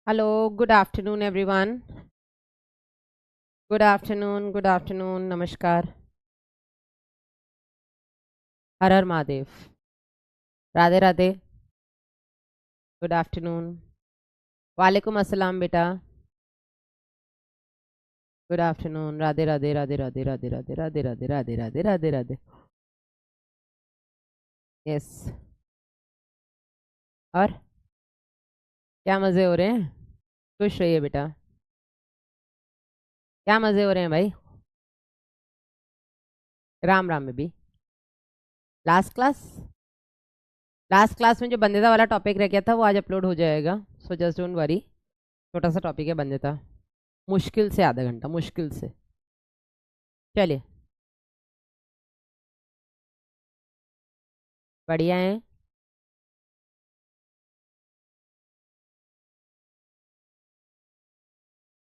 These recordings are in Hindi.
Hello, good afternoon, everyone. Good afternoon, namaskar. हर हर महादेव. राधे राधे. Good afternoon. वालेकुम अस्सलाम बेटा. Good afternoon. Radhe Radhe Radhe Radhe Radhe Radhe Radhe Radhe Radhe Radhe Radhe Radhe. Yes. और क्या मज़े हो रहे हैं? खुश रहिए बेटा. क्या मज़े हो रहे हैं भाई? Ram Ram baby. Last class last class में जो बंदेता वाला टॉपिक रह गया था वो आज अपलोड हो जाएगा. So just don't worry. छोटा सा टॉपिक है बंदेता. मुश्किल से आधा घंटा, मुश्किल से. चलिए. बढ़िया है.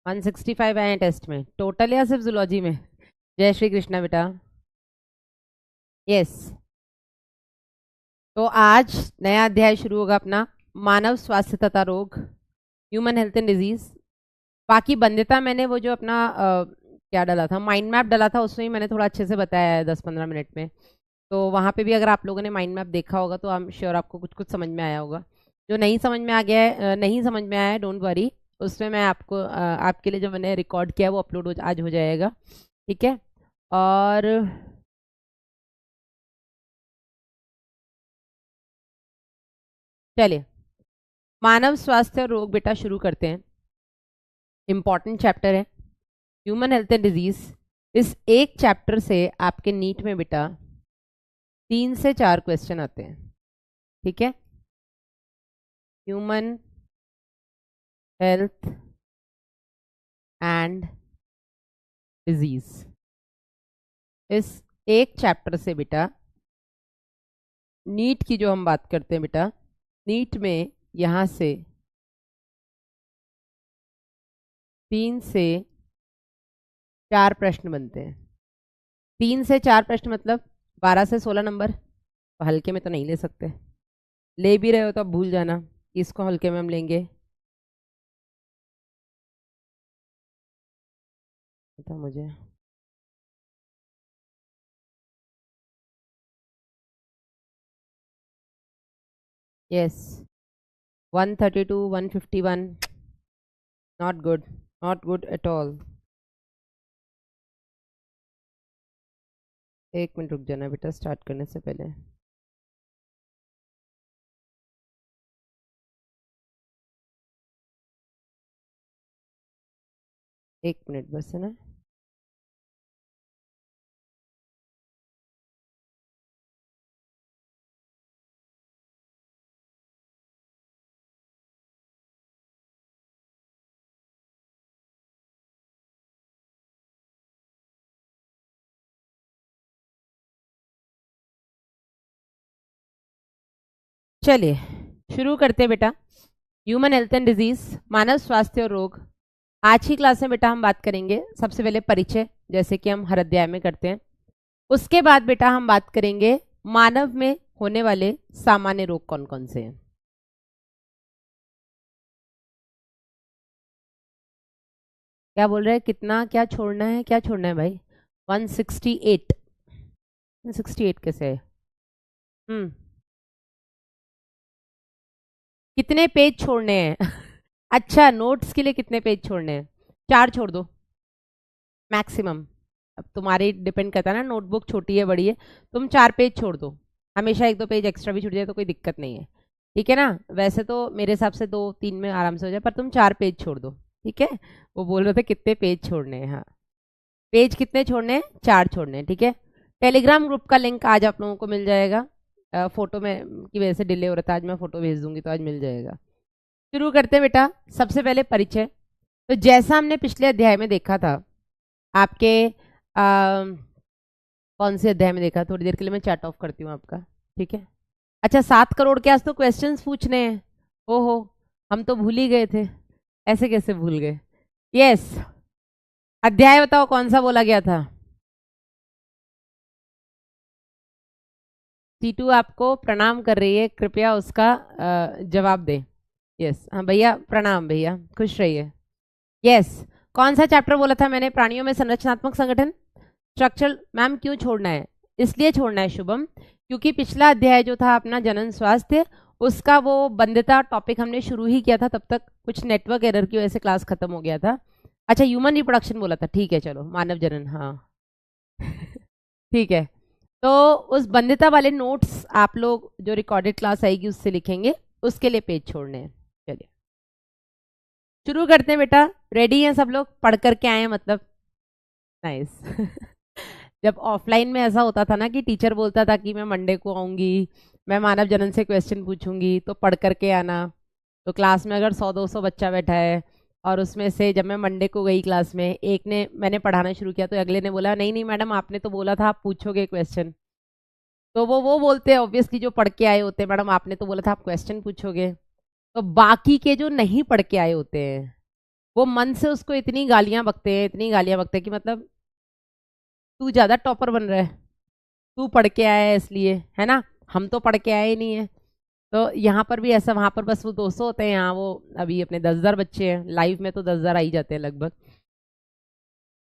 165 आए हैं टेस्ट में टोटल या सिर्फ जूलॉजी में? जय श्री कृष्णा बेटा. यस. तो आज नया अध्याय शुरू होगा अपना. मानव स्वास्थ्य तथा रोग, ह्यूमन हेल्थ एंड डिजीज. बाकी बंदिता मैंने वो जो अपना क्या डाला था, माइंड मैप डाला था, उसमें ही मैंने थोड़ा अच्छे से बताया है 10-15 मिनट में. तो वहाँ पे भी अगर आप लोगों ने माइंड मैप देखा होगा तो आई एम श्योर आपको कुछ कुछ समझ में आया होगा. जो नहीं समझ में आ गया है, नहीं समझ में आया है, डोंट वरी. उसमें मैं आपको आपके लिए जो मैंने रिकॉर्ड किया है वो अपलोड आज हो जाएगा. ठीक है. और चलिए, मानव स्वास्थ्य और रोग बेटा शुरू करते हैं. इंपॉर्टेंट चैप्टर है ह्यूमन हेल्थ एंड डिजीज. इस एक चैप्टर से आपके नीट में बेटा 3 से 4 क्वेश्चन आते हैं. ठीक है. ह्यूमन हेल्थ एंड डिजीज, इस एक चैप्टर से बेटा नीट की जो हम बात करते हैं बेटा, नीट में यहां से 3 से 4 प्रश्न बनते हैं. 3 से 4 प्रश्न मतलब 12 से 16 नंबर. तो हल्के में तो नहीं ले सकते. ले भी रहे हो तो अब भूल जाना. इसको हल्के में हम लेंगे. पता मुझे. Yes. 132, 151. Not good. Not good at all. एक मिनट रुक जाना बेटा स्टार्ट करने से पहले. एक मिनट बस है ना. चलिए शुरू करते हैं बेटा. ह्यूमन हेल्थ एंड डिजीज, मानव स्वास्थ्य और रोग. आज की क्लास में बेटा हम बात करेंगे सबसे पहले परिचय, जैसे कि हम हर अध्याय में करते हैं. उसके बाद बेटा हम बात करेंगे मानव में होने वाले सामान्य रोग कौन कौन से हैं. क्या बोल रहे हैं? कितना क्या छोड़ना है? क्या छोड़ना है भाई? 168. 168 कैसे है? हम्म. कितने पेज छोड़ने हैं? अच्छा, नोट्स के लिए कितने पेज छोड़ने हैं? 4 छोड़ दो मैक्सिमम. अब तुम्हारी डिपेंड करता है ना, नोटबुक छोटी है बड़ी है. तुम 4 पेज छोड़ दो. हमेशा 1-2 पेज एक्स्ट्रा भी छूट जाए तो कोई दिक्कत नहीं है. ठीक है ना. वैसे तो मेरे हिसाब से 2-3 में आराम से हो जाए, पर तुम 4 पेज छोड़ दो. ठीक है. वो बोल रहे थे कितने पेज छोड़ने हैं. हाँ, पेज कितने छोड़ने हैं? 4 छोड़ने हैं. ठीक है. टेलीग्राम ग्रुप का लिंक आज आप लोगों को मिल जाएगा. फोटो में की वजह से डिले हो रहा था, आज मैं फोटो भेज दूंगी तो आज मिल जाएगा. शुरू करते हैं बेटा. सबसे पहले परिचय. तो जैसा हमने पिछले अध्याय में देखा था आपके कौन से अध्याय में देखा, थोड़ी देर के लिए मैं चैट ऑफ करती हूँ आपका. ठीक है. अच्छा, 7 करोड़ के आज तो क्वेश्चंस पूछने हैं. ओहो, हम तो भूल ही गए थे. ऐसे कैसे भूल गए? यस. अध्याय बताओ कौन सा बोला गया था. सीटू आपको प्रणाम कर रही है, कृपया उसका जवाब दें. यस हाँ भैया, प्रणाम भैया, खुश रहिए। यस, कौन सा चैप्टर बोला था मैंने? प्राणियों में संरचनात्मक संगठन, स्ट्रक्चरल। मैम क्यों छोड़ना है? इसलिए छोड़ना है शुभम, क्योंकि पिछला अध्याय जो था अपना जनन स्वास्थ्य, उसका वो बंध्यता टॉपिक हमने शुरू ही किया था, तब तक कुछ नेटवर्क एरर की वजह से क्लास खत्म हो गया था। अच्छा, ह्यूमन रिप्रोडक्शन बोला था, ठीक है चलो, मानव जनन, हाँ ठीक है। तो उस बंध्यता वाले नोट्स आप लोग जो रिकॉर्डेड क्लास आएगी उससे लिखेंगे, उसके लिए पेज छोड़ने हैं। चलिए शुरू करते हैं बेटा, रेडी हैं सब लोग? पढ़ करके आए हैं मतलब? नाइस जब ऑफलाइन में ऐसा होता था ना कि टीचर बोलता था कि मैं मंडे को आऊंगी, मैं मानव जनन से क्वेश्चन पूछूंगी, तो पढ़ करके आना। तो क्लास में अगर 100-200 बच्चा बैठा है और उसमें से जब मैं मंडे को गई क्लास में, एक ने, मैंने पढ़ाना शुरू किया तो अगले ने बोला नहीं नहीं मैडम आपने तो बोला था आप पूछोगे क्वेश्चन, तो वो बोलते हैं ऑब्वियसली जो पढ़ के आए होते हैं, मैडम आपने तो बोला था आप क्वेश्चन पूछोगे। तो बाकी के जो नहीं पढ़ के आए होते हैं वो मन से उसको इतनी गालियां बकते हैं, इतनी गालियां बकते हैं कि मतलब तू ज्यादा टॉपर बन रहा है, तू पढ़ के आया है इसलिए, है ना, हम तो पढ़ के आए ही नहीं है। तो यहाँ पर भी ऐसा, वहां पर बस वो 200 होते हैं, यहाँ वो अभी अपने 10,000 बच्चे हैं, लाइव में तो 10,000 आ ही जाते हैं लगभग।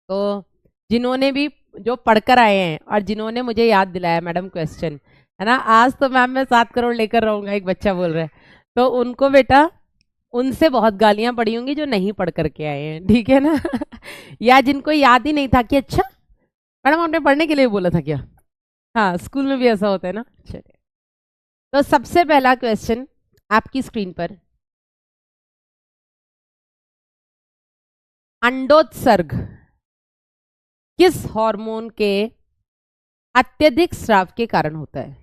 तो जिन्होंने भी जो पढ़कर आए हैं और जिन्होंने मुझे याद दिलाया मैडम क्वेश्चन, है ना, आज तो मैम मैं 7 करोड़ लेकर रहूंगा, एक बच्चा बोल रहा है, तो उनको बेटा उनसे बहुत गालियां पड़ी होंगी जो नहीं पढ़ करके आए हैं, ठीक है ना या जिनको याद ही नहीं था कि अच्छा मैडम आपने पढ़ने के लिए बोला था क्या। हाँ, स्कूल में भी ऐसा होता है ना। चलिए, तो सबसे पहला क्वेश्चन आपकी स्क्रीन पर, अंडोत्सर्ग किस हार्मोन के अत्यधिक स्राव के कारण होता है?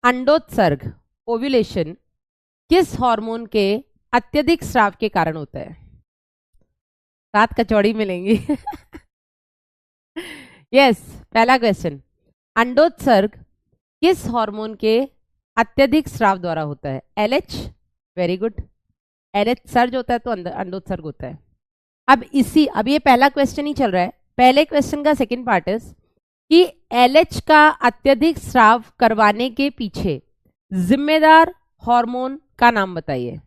अंडोत्सर्ग, ओव्यूलेशन, किस हार्मोन के अत्यधिक स्राव के कारण होता है? 7 कचौड़ी मिलेंगी यस, पहला क्वेश्चन, अंडोत्सर्ग किस हार्मोन के अत्यधिक स्राव द्वारा होता है? LH, very good, LH surge होता है तो अंडोत्सर्ग होता है। अब ये पहला क्वेश्चन ही चल रहा है, पहले क्वेश्चन का सेकंड पार्ट है कि एलएच का अत्यधिक स्राव करवाने के पीछे जिम्मेदार हार्मोन का नाम बताइए।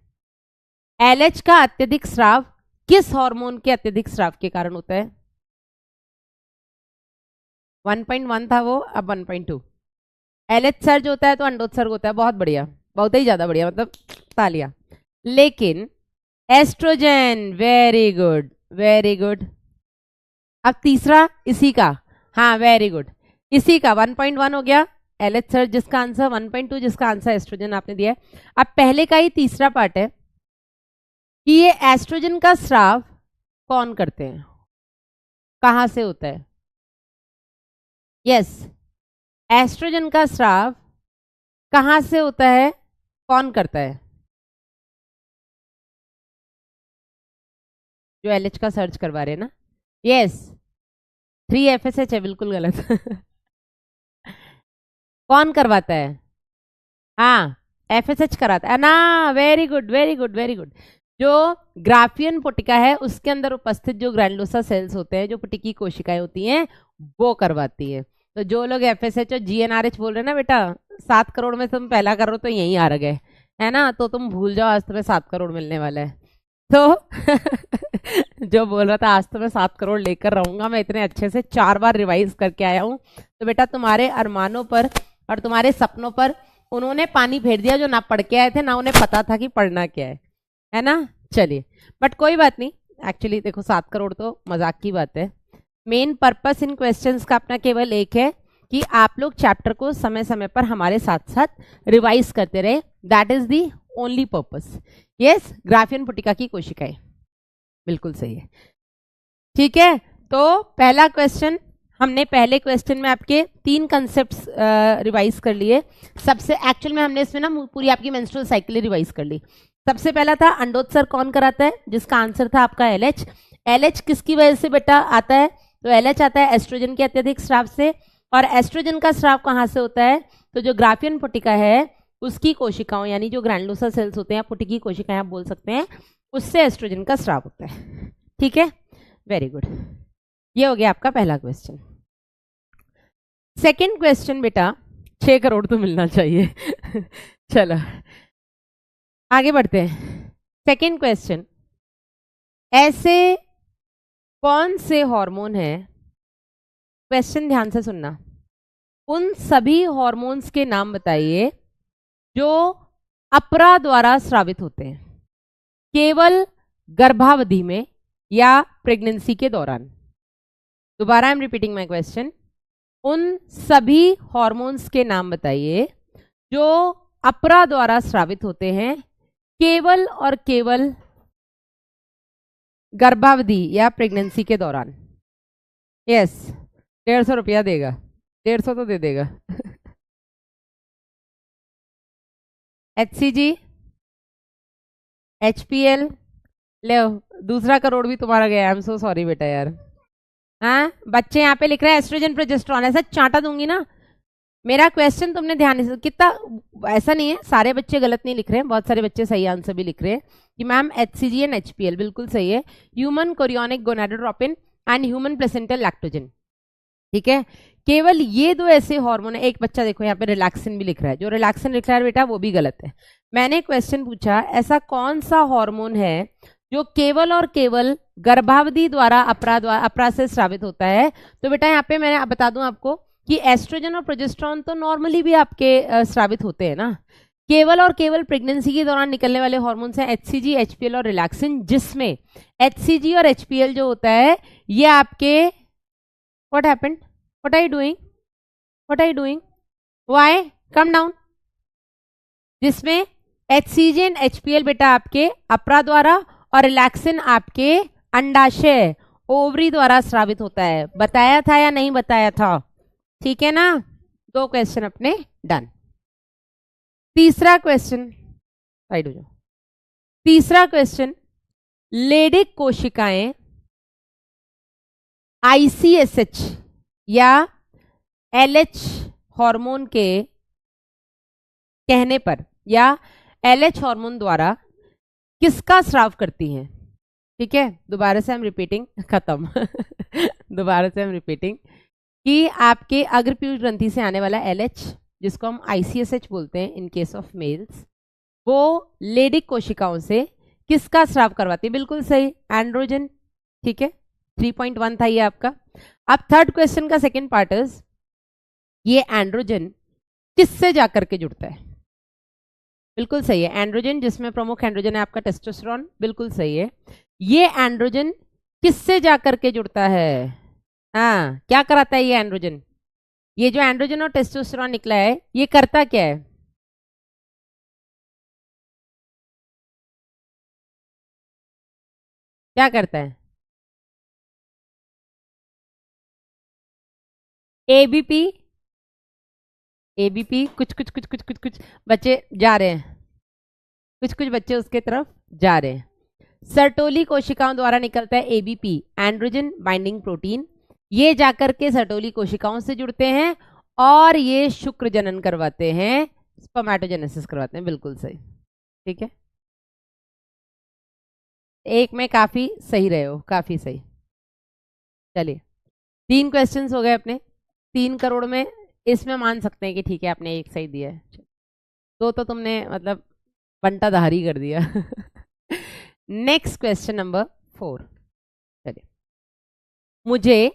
एलएच का अत्यधिक स्राव किस हार्मोन के अत्यधिक स्राव के कारण होता है? 1.1 था वो, अब 1.2। एलएच सर्ज होता है तो अंडोत्सर्ग होता है, बहुत बढ़िया, बहुत ही ज्यादा बढ़िया, मतलब तालियां। लेकिन oestrogen, very good very good. अब तीसरा इसी का, हाँ वेरी गुड, इसी का 1.1 हो गया एलएच सर्ज जिसका आंसर, 1.2 जिसका आंसर एस्ट्रोजन आपने दिया है। अब पहले का ही तीसरा पार्ट है कि ये एस्ट्रोजन का स्राव कौन करते हैं, कहां से होता है? यस, एस्ट्रोजन का स्राव कहां से होता है, कौन करता है? जो एलएच का सर्च करवा रहे हैं ना, यस 3FSH है, बिल्कुल गलत कौन करवाता है? हाँ, FSH कराता है ना, very good very good very good. जो ग्राफियन पुटिका है उसके अंदर उपस्थित जो ग्रैनुलोसा सेल्स होते हैं, जो पुटिकी कोशिकाएं होती हैं, वो करवाती है। तो जो लोग FSH और GnRH बोल रहे हैं ना बेटा, 7 करोड़ में तुम पहला करो तो यहीं आ गए, है ना, तो तुम भूल जाओ आज तुम्हें 7 करोड़ मिलने वाला है। तो जो बोल रहा था आज तो मैं 7 करोड़ लेकर रहूंगा, मैं इतने अच्छे से 4 बार रिवाइज करके आया हूँ, तो बेटा तुम्हारे अरमानों पर और तुम्हारे सपनों पर उन्होंने पानी फेर दिया, जो ना पढ़ के आए थे ना उन्हें पता था कि पढ़ना क्या है ना। चलिए, बट कोई बात नहीं, एक्चुअली देखो 7 करोड़ तो मजाक की बात है। मेन पर्पस इन क्वेश्चंस का अपना केवल एक है कि आप लोग चैप्टर को समय समय पर हमारे साथ साथ रिवाइज करते रहे, that is the only purpose. Yes, Graafian पुटिका की कोशिकाएं, बिल्कुल सही है, ठीक है। तो पहला क्वेश्चन, हमने पहले क्वेश्चन में आपके 3 कंसेप्ट्स रिवाइज कर लिए। सबसे एक्चुअल में हमने इसमें ना पूरी आपकी मेंस्ट्रुअल साइकिल रिवाइज कर ली। सबसे पहला था अंडोत्सर्ग कौन कराता है, जिसका आंसर था आपका एलएच। एलएच किसकी वजह से बेटा आता है? तो एलएच आता है एस्ट्रोजन के अत्यधिक स्राव से, और एस्ट्रोजन का स्राव कहाँ से होता है? तो जो ग्राफियन पुटिका है उसकी कोशिकाओं, यानी जो ग्रैनुलोसा सेल्स होते हैं, पुटिकी कोशिकाएं आप बोल सकते हैं, उससे एस्ट्रोजन का स्राव होता है, ठीक है, वेरी गुड। ये हो गया आपका पहला क्वेश्चन। सेकंड क्वेश्चन बेटा, 6 करोड़ तो मिलना चाहिए चलो, आगे बढ़ते हैं। सेकंड क्वेश्चन, ऐसे कौन से हार्मोन है, क्वेश्चन ध्यान से सुनना, उन सभी हार्मोन्स के नाम बताइए जो अपरा द्वारा स्रावित होते हैं केवल गर्भावधि में या प्रेगनेंसी के दौरान। दोबारा I am repeating my question, उन सभी हार्मोन्स के नाम बताइए जो अपरा द्वारा स्रावित होते हैं केवल और केवल गर्भावधि या प्रेगनेंसी के दौरान। यस, 150 रुपया देगा, 150 तो दे देगा। HCG, HPL, ले दूसरा करोड़ भी तुम्हारा गया। आई एम सो सॉरी बेटा यार। हाँ, बच्चे यहाँ पे लिख रहे हैं एस्ट्रोजन प्रोजेस्टेरॉन, ऐसा चांटा दूंगी ना। मेरा क्वेश्चन तुमने ध्यान से कितना, ऐसा नहीं है सारे बच्चे गलत नहीं लिख रहे हैं, बहुत सारे बच्चे सही आंसर भी लिख रहे हैं कि मैम HCG एंड HPL बिल्कुल सही है, human chorionic gonadotropin and human placental lactogen. ठीक है, केवल ये दो ऐसे हार्मोन है। एक बच्चा देखो यहाँ पे रिलैक्सिन भी लिख रहा है, जो रिलैक्सिन लिख रहा है बेटा वो भी गलत है। मैंने क्वेश्चन पूछा ऐसा कौन सा हार्मोन है जो केवल और केवल गर्भावधि द्वारा अपरा से स्रावित होता है। तो बेटा यहाँ पे मैं बता दूं आपको कि एस्ट्रोजन और प्रोजेस्टेरॉन तो नॉर्मली भी आपके स्रावित होते हैं ना, केवल और केवल प्रेगनेंसी के दौरान निकलने वाले हार्मोन्स हैं HCG, HPL और रिलैक्सिन, जिसमें HCG और HPL जो होता है ये आपके What happened? What are you doing? What are you doing? Why? Come down. जिसमें HCG एंड HPL बेटा आपके अपरा द्वारा और रिलैक्सिन आपके अंडाशय ओवरी द्वारा स्रावित होता है। बताया था या नहीं बताया था? ठीक है ना, 2 क्वेश्चन अपने डन। तीसरा क्वेश्चन, साइड हो जाओ। तीसरा क्वेश्चन, लेडिक कोशिकाएं ICSH या LH हार्मोन के कहने पर या LH हार्मोन द्वारा किसका स्राव करती हैं? ठीक है, दोबारा से हम रिपीटिंग, खत्म। दोबारा से हम रिपीटिंग कि आपके अग्रपीयूष ग्रंथि से आने वाला LH, जिसको हम ICSH बोलते हैं इन केस ऑफ मेल्स, वो लेडिक कोशिकाओं से किसका स्राव करवाती है? बिल्कुल सही, एंड्रोजन। ठीक है, 3.1 था ये आपका। अब थर्ड क्वेश्चन का सेकंड पार्ट इज, ये एंड्रोजन किससे जाकर के जुड़ता है? बिल्कुल सही है, एंड्रोजन, जिसमें प्रमुख एंड्रोजन है आपका टेस्टोस्टेरोन, बिल्कुल सही है। ये एंड्रोजन किससे जाकर के जुड़ता है? हाँ, क्या कराता है ये एंड्रोजन? ये जो एंड्रोजन और टेस्टोस्टेरोन निकला है ये करता क्या है? क्या करता है? एबीपी, एबीपी, कुछ कुछ कुछ कुछ कुछ कुछ बच्चे जा रहे हैं, कुछ कुछ बच्चे उसके तरफ जा रहे हैं। सर्टोली कोशिकाओं द्वारा निकलता है एबीपी, एंड्रोजन बाइंडिंग प्रोटीन। ये जाकर के सर्टोली कोशिकाओं से जुड़ते हैं और ये शुक्र जनन करवाते हैं, स्पर्मेटोजेनेसिस करवाते हैं। बिल्कुल सही, ठीक है, एक में काफी सही रहे हो, काफी सही। चलिए, 3 क्वेश्चंस हो गए अपने, 3 करोड़ में। इसमें मान सकते हैं कि ठीक है आपने एक सही दिया है, 2 तो तुमने मतलब बंटा धारी कर दिया। Next question number 4। चलिए, मुझे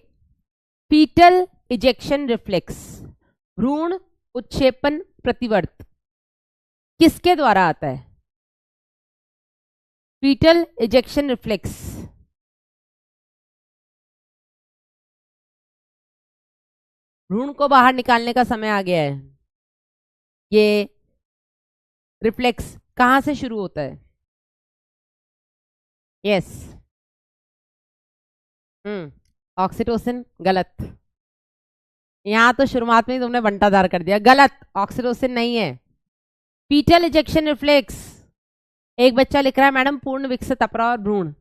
फीटल इजेक्शन रिफ्लेक्स, भ्रूण उत्क्षेपण प्रतिवर्त किसके द्वारा आता है? फीटल इजेक्शन रिफ्लेक्स, भ्रूण को बाहर निकालने का समय आ गया है। ये रिफ्लेक्स कहां से शुरू होता है? यस, ऑक्सीटोसिन, गलत। यहां तो शुरुआत में ही तुमने बंटाधार कर दिया, गलत, ऑक्सीटोसिन नहीं है। फीटल इजेक्शन रिफ्लेक्स, एक बच्चा लिख रहा है मैडम पूर्ण विकसित अपरा और भ्रूण।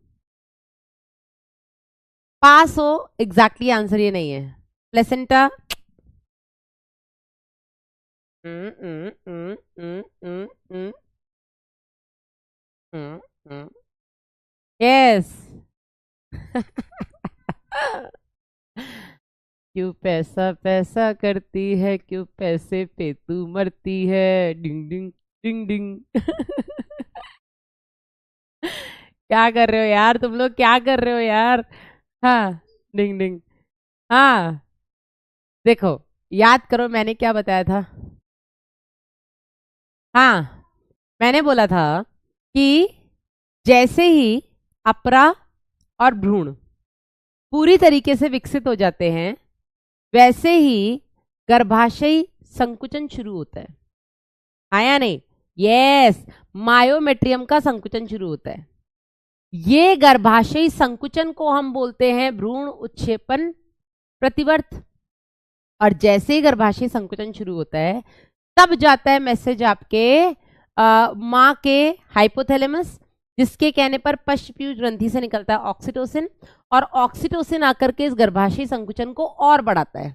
पास हो, एग्जैक्टली आंसर ये नहीं है। Placenta, yes. क्यों पैसा पैसा करती है, क्यों पैसे पे तू मरती है, डिंग डिंग डिंग डिंग। क्या कर रहे हो यार तुम लोग, क्या कर रहे हो यार। हाँ, डिंग डिंग। हाँ, देखो, याद करो मैंने क्या बताया था। हाँ, मैंने बोला था कि जैसे ही अपरा और भ्रूण पूरी तरीके से विकसित हो जाते हैं, वैसे ही गर्भाशयी संकुचन शुरू होता है। आया नहीं? यस, मायोमेट्रियम का संकुचन शुरू होता है। ये गर्भाशयी संकुचन को हम बोलते हैं भ्रूण उत्क्षेपण प्रतिवर्त। और जैसे ही गर्भाशय संकुचन शुरू होता है, तब जाता है मैसेज आपके माँ के हाइपोथैलेमस, जिसके कहने पर पश्चपीयूष ग्रंथि से निकलता है ऑक्सीटोसिन, और ऑक्सीटोसिन आकर के इस गर्भाशय संकुचन को और बढ़ाता है।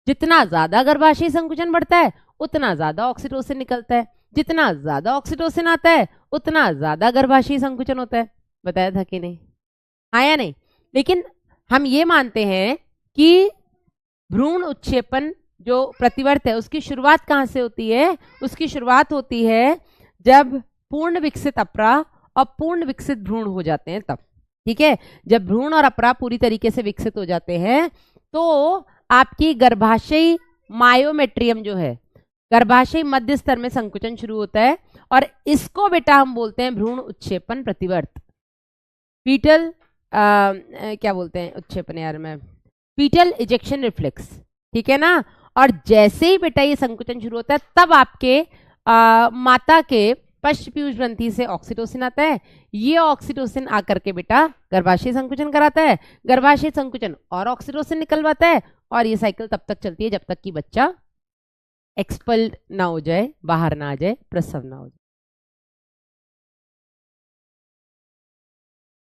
जितना ज्यादा गर्भाशय संकुचन बढ़ता है, उतना ज्यादा ऑक्सीटोसिन निकलता है। जितना ज्यादा ऑक्सीटोसिन आता है, उतना ज्यादा गर्भाशय संकुचन होता है। बताया था कि नहीं? आया नहीं? लेकिन हम ये मानते हैं कि भ्रूण उत्क्षेपण जो प्रतिवर्त है, उसकी शुरुआत कहाँ से होती है? उसकी शुरुआत होती है जब पूर्ण विकसित अपरा और पूर्ण विकसित भ्रूण हो जाते हैं, तब। ठीक है, जब भ्रूण और अपरा पूरी तरीके से विकसित हो जाते हैं, तो आपकी गर्भाशयी मायोमेट्रियम जो है, गर्भाशय मध्य स्तर में संकुचन शुरू होता है, और इसको बेटा हम बोलते हैं भ्रूण उत्क्षेपण प्रतिवर्त। फीटल क्या बोलते हैं उत्क्षेपण यार, मैं फीटल इजेक्शन रिफ्लेक्स। ठीक है ना? और जैसे ही बेटा ये संकुचन शुरू होता है, तब आपके माता के पश्चपीयूष ग्रंथि से ऑक्सीटोसिन आता है। ये ऑक्सीटोसिन आकर के बेटा गर्भाशय संकुचन कराता है, गर्भाशय संकुचन और ऑक्सीटोसिन निकलवाता है, और ये साइकिल तब तक चलती है जब तक कि बच्चा एक्सपल्ड ना हो जाए, बाहर ना आ जाए, प्रसव ना हो जाए।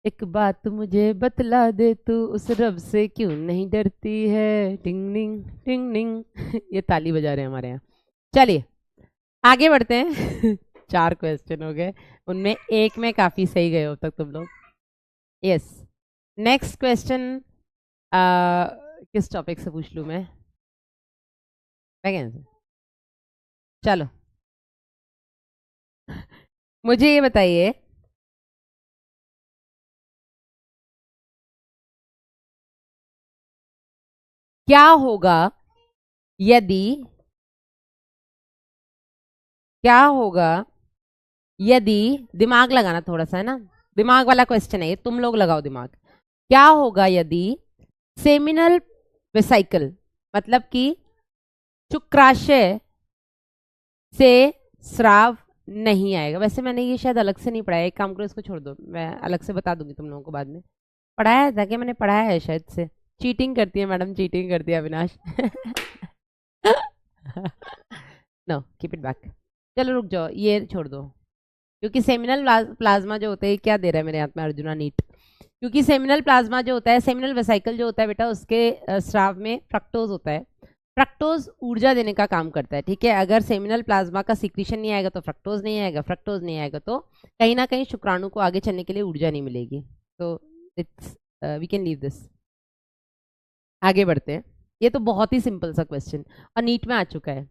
एक बात मुझे बतला दे, तू उस रब से क्यों नहीं डरती है? टिंग टिंग टिंग टिंग। ये ताली बजा रहे हैं हमारे यहाँ। चलिए आगे बढ़ते हैं। 4 क्वेश्चन हो गए, उनमें एक में काफी सही गए हो तक तुम लोग। यस, नेक्स्ट क्वेश्चन किस टॉपिक से पूछ लूं मैं? से चलो, मुझे ये बताइए, क्या होगा यदि, क्या होगा यदि, दिमाग लगाना थोड़ा सा है ना, दिमाग वाला क्वेश्चन है ये, तुम लोग लगाओ दिमाग। क्या होगा यदि सेमिनल वेसिकल, मतलब कि शुक्राशय से स्राव नहीं आएगा? वैसे मैंने ये शायद अलग से नहीं पढ़ाया, एक काम करो इसको छोड़ दो, मैं अलग से बता दूंगी तुम लोगों को बाद में। पढ़ाया था क्या? मैंने पढ़ाया है शायद से। चीटिंग करती है मैडम, चीटिंग करती है Avinash. No, keep it back. चलो रुक जाओ, ये छोड़ दो, क्योंकि सेमिनल प्लाज्मा जो होता है, क्या दे रहा है मेरे हाथ में अर्जुना नीट, क्योंकि सेमिनल प्लाज्मा जो होता है, सेमिनल वेसिकल जो होता है बेटा, उसके स्राव में फ्रक्टोज होता है। फ्रक्टोज ऊर्जा देने का काम करता है। ठीक है, अगर सेमिनल प्लाज्मा का सिक्रीशन नहीं आएगा तो फ्रक्टोज नहीं आएगा, फ्रक्टोज नहीं आएगा तो कहीं ना कहीं शुक्राणु को आगे चलने के लिए ऊर्जा नहीं मिलेगी। तो it's we can leave this. आगे बढ़ते हैं। ये तो बहुत ही सिंपल सा क्वेश्चन और नीट में आ चुका है।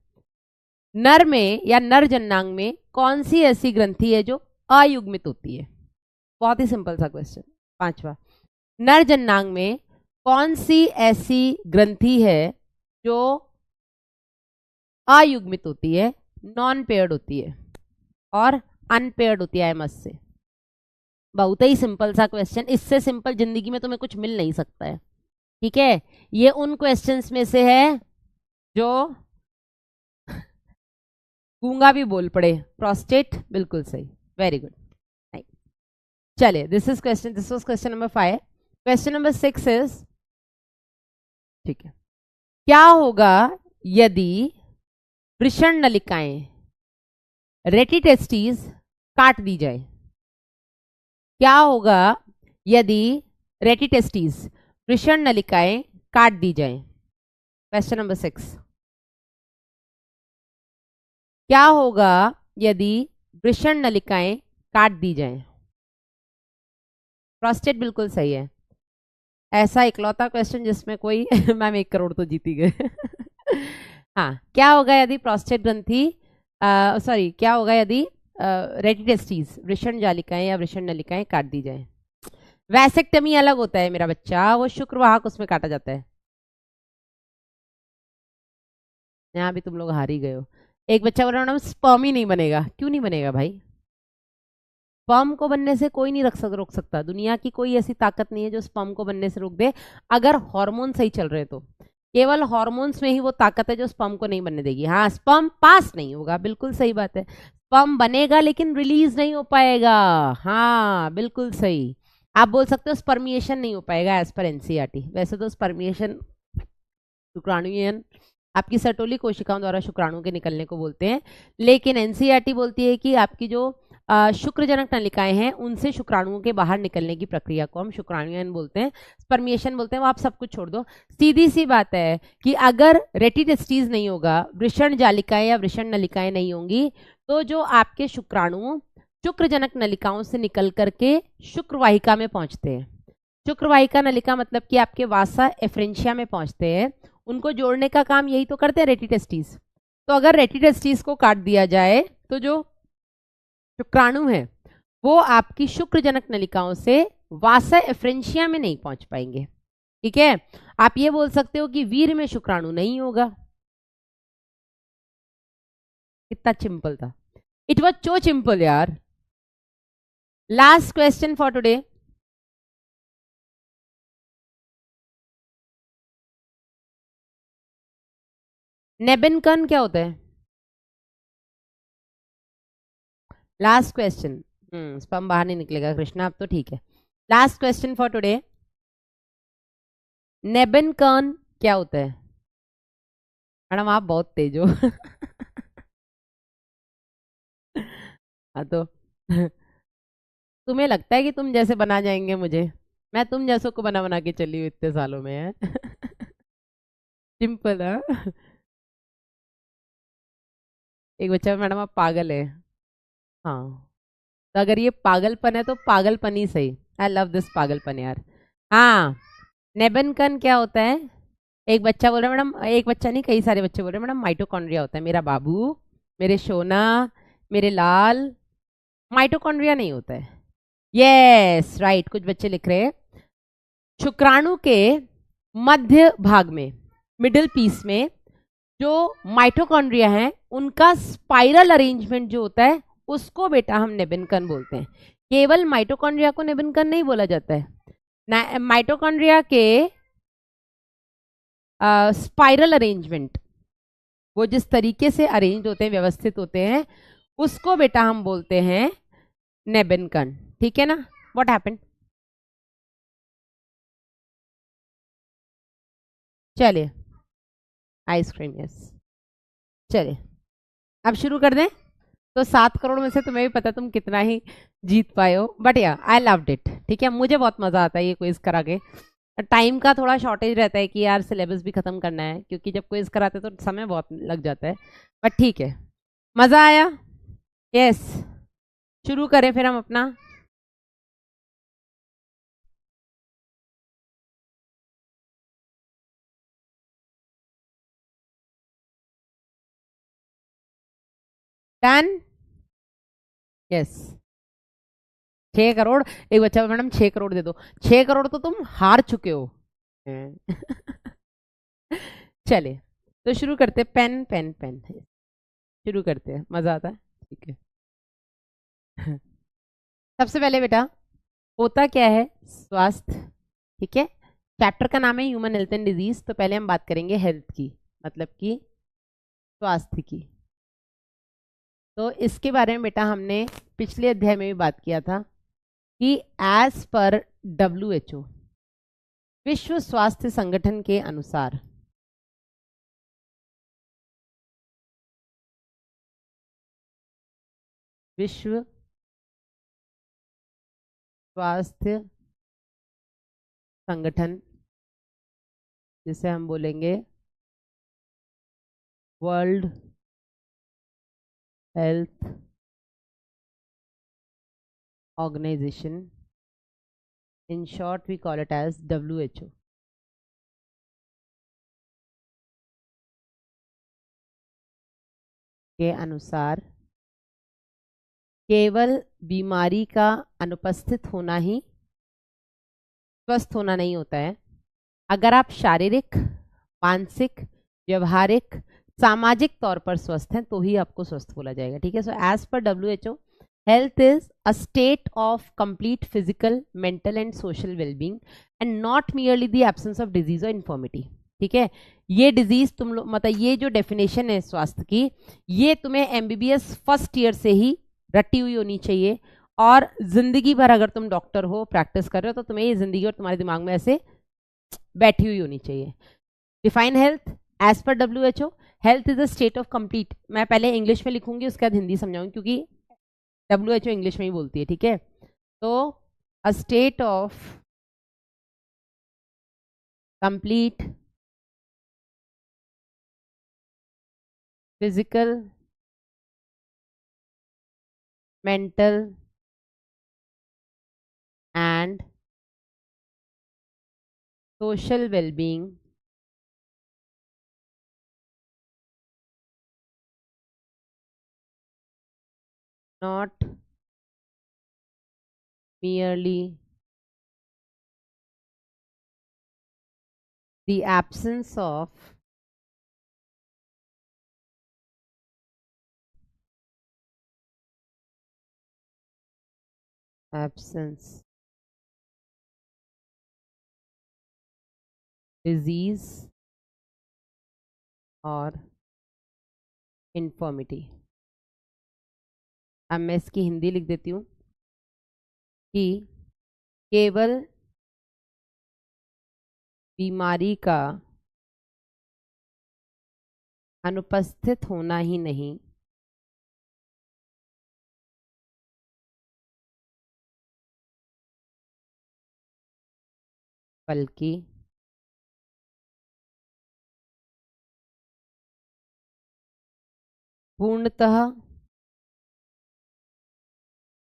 नर में या नर जननांग में कौन सी ऐसी ग्रंथि है जो अयुग्मित होती है? बहुत ही सिंपल सा क्वेश्चन। 5वां, नर जननांग में कौन सी ऐसी ग्रंथि है जो अयुग्मित होती है, नॉन पेयर्ड होती है और अनपेयर्ड होती है? आईएमएस से बहुत ही सिंपल सा क्वेश्चन, इससे सिंपल जिंदगी में तुम्हें कुछ मिल नहीं सकता है। ठीक है, ये उन क्वेश्चंस में से है जो गूंगा भी बोल पड़े। प्रोस्टेट, बिल्कुल सही, वेरी गुड। चलिए, this was question number 5। Question number 6 is, ठीक है, क्या होगा यदि वृषण नलिकाएं, रेटिटेस्टिस, काट दी जाए? क्या होगा यदि रेटिटेस्टिस, वृषण नलिकाएं काट दी जाए? क्वेश्चन नंबर 6, क्या होगा यदि वृषण नलिकाएं काट दी जाएं? प्रोस्टेट बिल्कुल सही है। ऐसा इकलौता क्वेश्चन जिसमें कोई मैम 1 करोड़ तो जीती गए। हाँ, क्या होगा यदि प्रोस्टेट ग्रंथि, सॉरी, क्या होगा यदि रेटिटेस्टिस, वृषण जालिकाएं या वृषण नलिकाएं काट दी जाए? वैसेक्टमी अलग होता है मेरा बच्चा, वो शुक्रवाहक, उसमें काटा जाता है। यहाँ भी तुम लोग हार ही गए हो। एक बच्चा बोल रहा है मैडम स्पर्म ही नहीं बनेगा। क्यों नहीं बनेगा भाई? स्पर्म को बनने से कोई नहीं रोक सकता। दुनिया की कोई ऐसी ताकत नहीं है जो स्पर्म को बनने से रोक दे, अगर हार्मोन सही चल रहे तो। केवल हार्मोन्स में ही वो ताकत है जो स्पर्म को नहीं बनने देगी। हाँ, स्पर्म पास नहीं होगा, बिल्कुल सही बात है। स्पर्म बनेगा लेकिन रिलीज नहीं हो पाएगा। हाँ बिल्कुल सही। आप बोल सकते हो स्पर्मिएशन नहीं हो पाएगा एज पर एनसीईआरटी। वैसे तो स्पर्मिएशन शुक्राणुयन आपकी सर्टोली कोशिकाओं द्वारा शुक्राणु के निकलने को बोलते हैं, लेकिन एनसीईआरटी बोलती है कि आपकी जो शुक्रजनक नलिकाएं हैं उनसे शुक्राणुओं के बाहर निकलने की प्रक्रिया को हम शुक्राणुयन बोलते हैं, स्पर्मिएशन बोलते हैं। वो आप सब कुछ छोड़ दो। सीधी सी बात है कि अगर रेटिटेस्टीज नहीं होगा, वृषण जालिकाएं या वृषण नलिकाएं नहीं होंगी, तो जो आपके शुक्राणु शुक्रजनक नलिकाओं से निकल करके शुक्रवाहिका में पहुंचते हैं। शुक्रवाहिका नलिका मतलब कि आपके वासा एफ्रेंशिया में पहुंचते हैं, उनको जोड़ने का काम यही तो करते हैं रेटिटेस्टीज। तो अगर रेटिटेस्टीज को काट दिया जाए तो जो शुक्राणु है वो आपकी शुक्रजनक नलिकाओं से वासा एफ्रेंशिया में नहीं पहुंच पाएंगे। ठीक है, आप ये बोल सकते हो कि वीर में शुक्राणु नहीं होगा। कितना सिंपल था, इट वॉज सो सिंपल यार। Last question for today. Nebenkern क्या होता है? Last question. स्पर्म बाहर नहीं निकलेगा कृष्णा, अब तो ठीक है। Last question for today, Nebenkern क्या होता है? मैडम आप बहुत तेज हो। हाँ तो तुम्हें लगता है कि तुम जैसे बना जाएंगे मुझे? मैं तुम जैसों को बना बना के चली हूँ इतने सालों में है। सिंपल है। एक बच्चा, मैडम आप पागल है। हाँ, तो अगर ये पागलपन है तो पागलपन ही सही। आई लव दिस पागलपन यार। हाँ, नेबनकन क्या होता है? एक बच्चा बोल रहा है मैडम, एक बच्चा नहीं कई सारे बच्चे बोल रहे हैं मैडम माइटोकॉन्ड्रिया होता है। मेरा बाबू, मेरे सोना, मेरे लाल, माइटोकॉन्ड्रिया नहीं होता है। यस राइट, कुछ बच्चे लिख रहे हैं शुक्राणु के मध्य भाग में, मिडिल पीस में जो माइटोकॉन्ड्रिया हैं उनका स्पाइरल अरेंजमेंट जो होता है उसको बेटा हम नेबेनकन बोलते हैं। केवल माइटोकॉन्ड्रिया को नेबेनकन नहीं बोला जाता है। माइटोकॉन्ड्रिया के स्पाइरल अरेंजमेंट, वो जिस तरीके से अरेंज होते हैं, व्यवस्थित होते हैं, उसको बेटा हम बोलते हैं नेबेनकन। ठीक है ना? What happened? चलिए, आइसक्रीम यस। चलिए अब शुरू कर दें। तो 7 करोड़ में से तुम्हें भी पता तुम कितना ही जीत पाए हो, बट या आई लव्ड इट। ठीक है, मुझे बहुत मजा आता है ये क्विज करा के। टाइम का थोड़ा शॉर्टेज रहता है कि यार सिलेबस भी खत्म करना है, क्योंकि जब क्विज कराते हैं तो समय बहुत लग जाता है, बट ठीक है, मजा आया। यस, शुरू करें फिर हम अपना। डन। यस, 6 करोड़। एक बच्चा, मैडम 6 करोड़ दे दो। 6 करोड़ तो तुम हार चुके हो। चले, तो शुरू करते, पेन पेन पेन, शुरू करते हैं, मजा आता है। ठीक है। सबसे पहले बेटा, होता क्या है स्वास्थ्य? ठीक है, चैप्टर का नाम है ह्यूमन हेल्थ एंड डिजीज, तो पहले हम बात करेंगे हेल्थ की, मतलब कि स्वास्थ्य की। तो इसके बारे में बेटा हमने पिछले अध्याय में भी बात किया था कि एज पर WHO, विश्व स्वास्थ्य संगठन के अनुसार, विश्व स्वास्थ्य संगठन, जिसे हम बोलेंगे world health organisation, in short we call it as WHO, के अनुसार केवल बीमारी का अनुपस्थित होना ही स्वस्थ होना नहीं होता है। अगर आप शारीरिक, मानसिक, व्यवहारिक, सामाजिक तौर पर स्वस्थ हैं तो ही आपको स्वस्थ बोला जाएगा। ठीक है, so as per WHO, health is a state of complete physical, mental and social wellbeing and not merely the absence of disease और इन्फॉर्मिटी। ठीक है, ये डिजीज तुम लोग, मतलब ये जो डेफिनेशन है स्वास्थ्य की, ये तुम्हें MBBS फर्स्ट ईयर से ही रटी हुई होनी चाहिए, और जिंदगी भर अगर तुम डॉक्टर हो, प्रैक्टिस कर रहे हो, तो तुम्हें ये जिंदगी और तुम्हारे दिमाग में ऐसे बैठी हुई होनी चाहिए। Define health as per WHO, health is a state of complete, मैं पहले इंग्लिश में लिखूंगी उसके बाद हिंदी समझाऊंगी क्योंकि WHO इंग्लिश में ही बोलती है। ठीक है, तो अ state of complete physical, mental and social wellbeing not merely the absence of disease और infirmity। अब मैं इसकी हिंदी लिख देती हूँ कि केवल बीमारी का अनुपस्थित होना ही नहीं, बल्कि पूर्णतः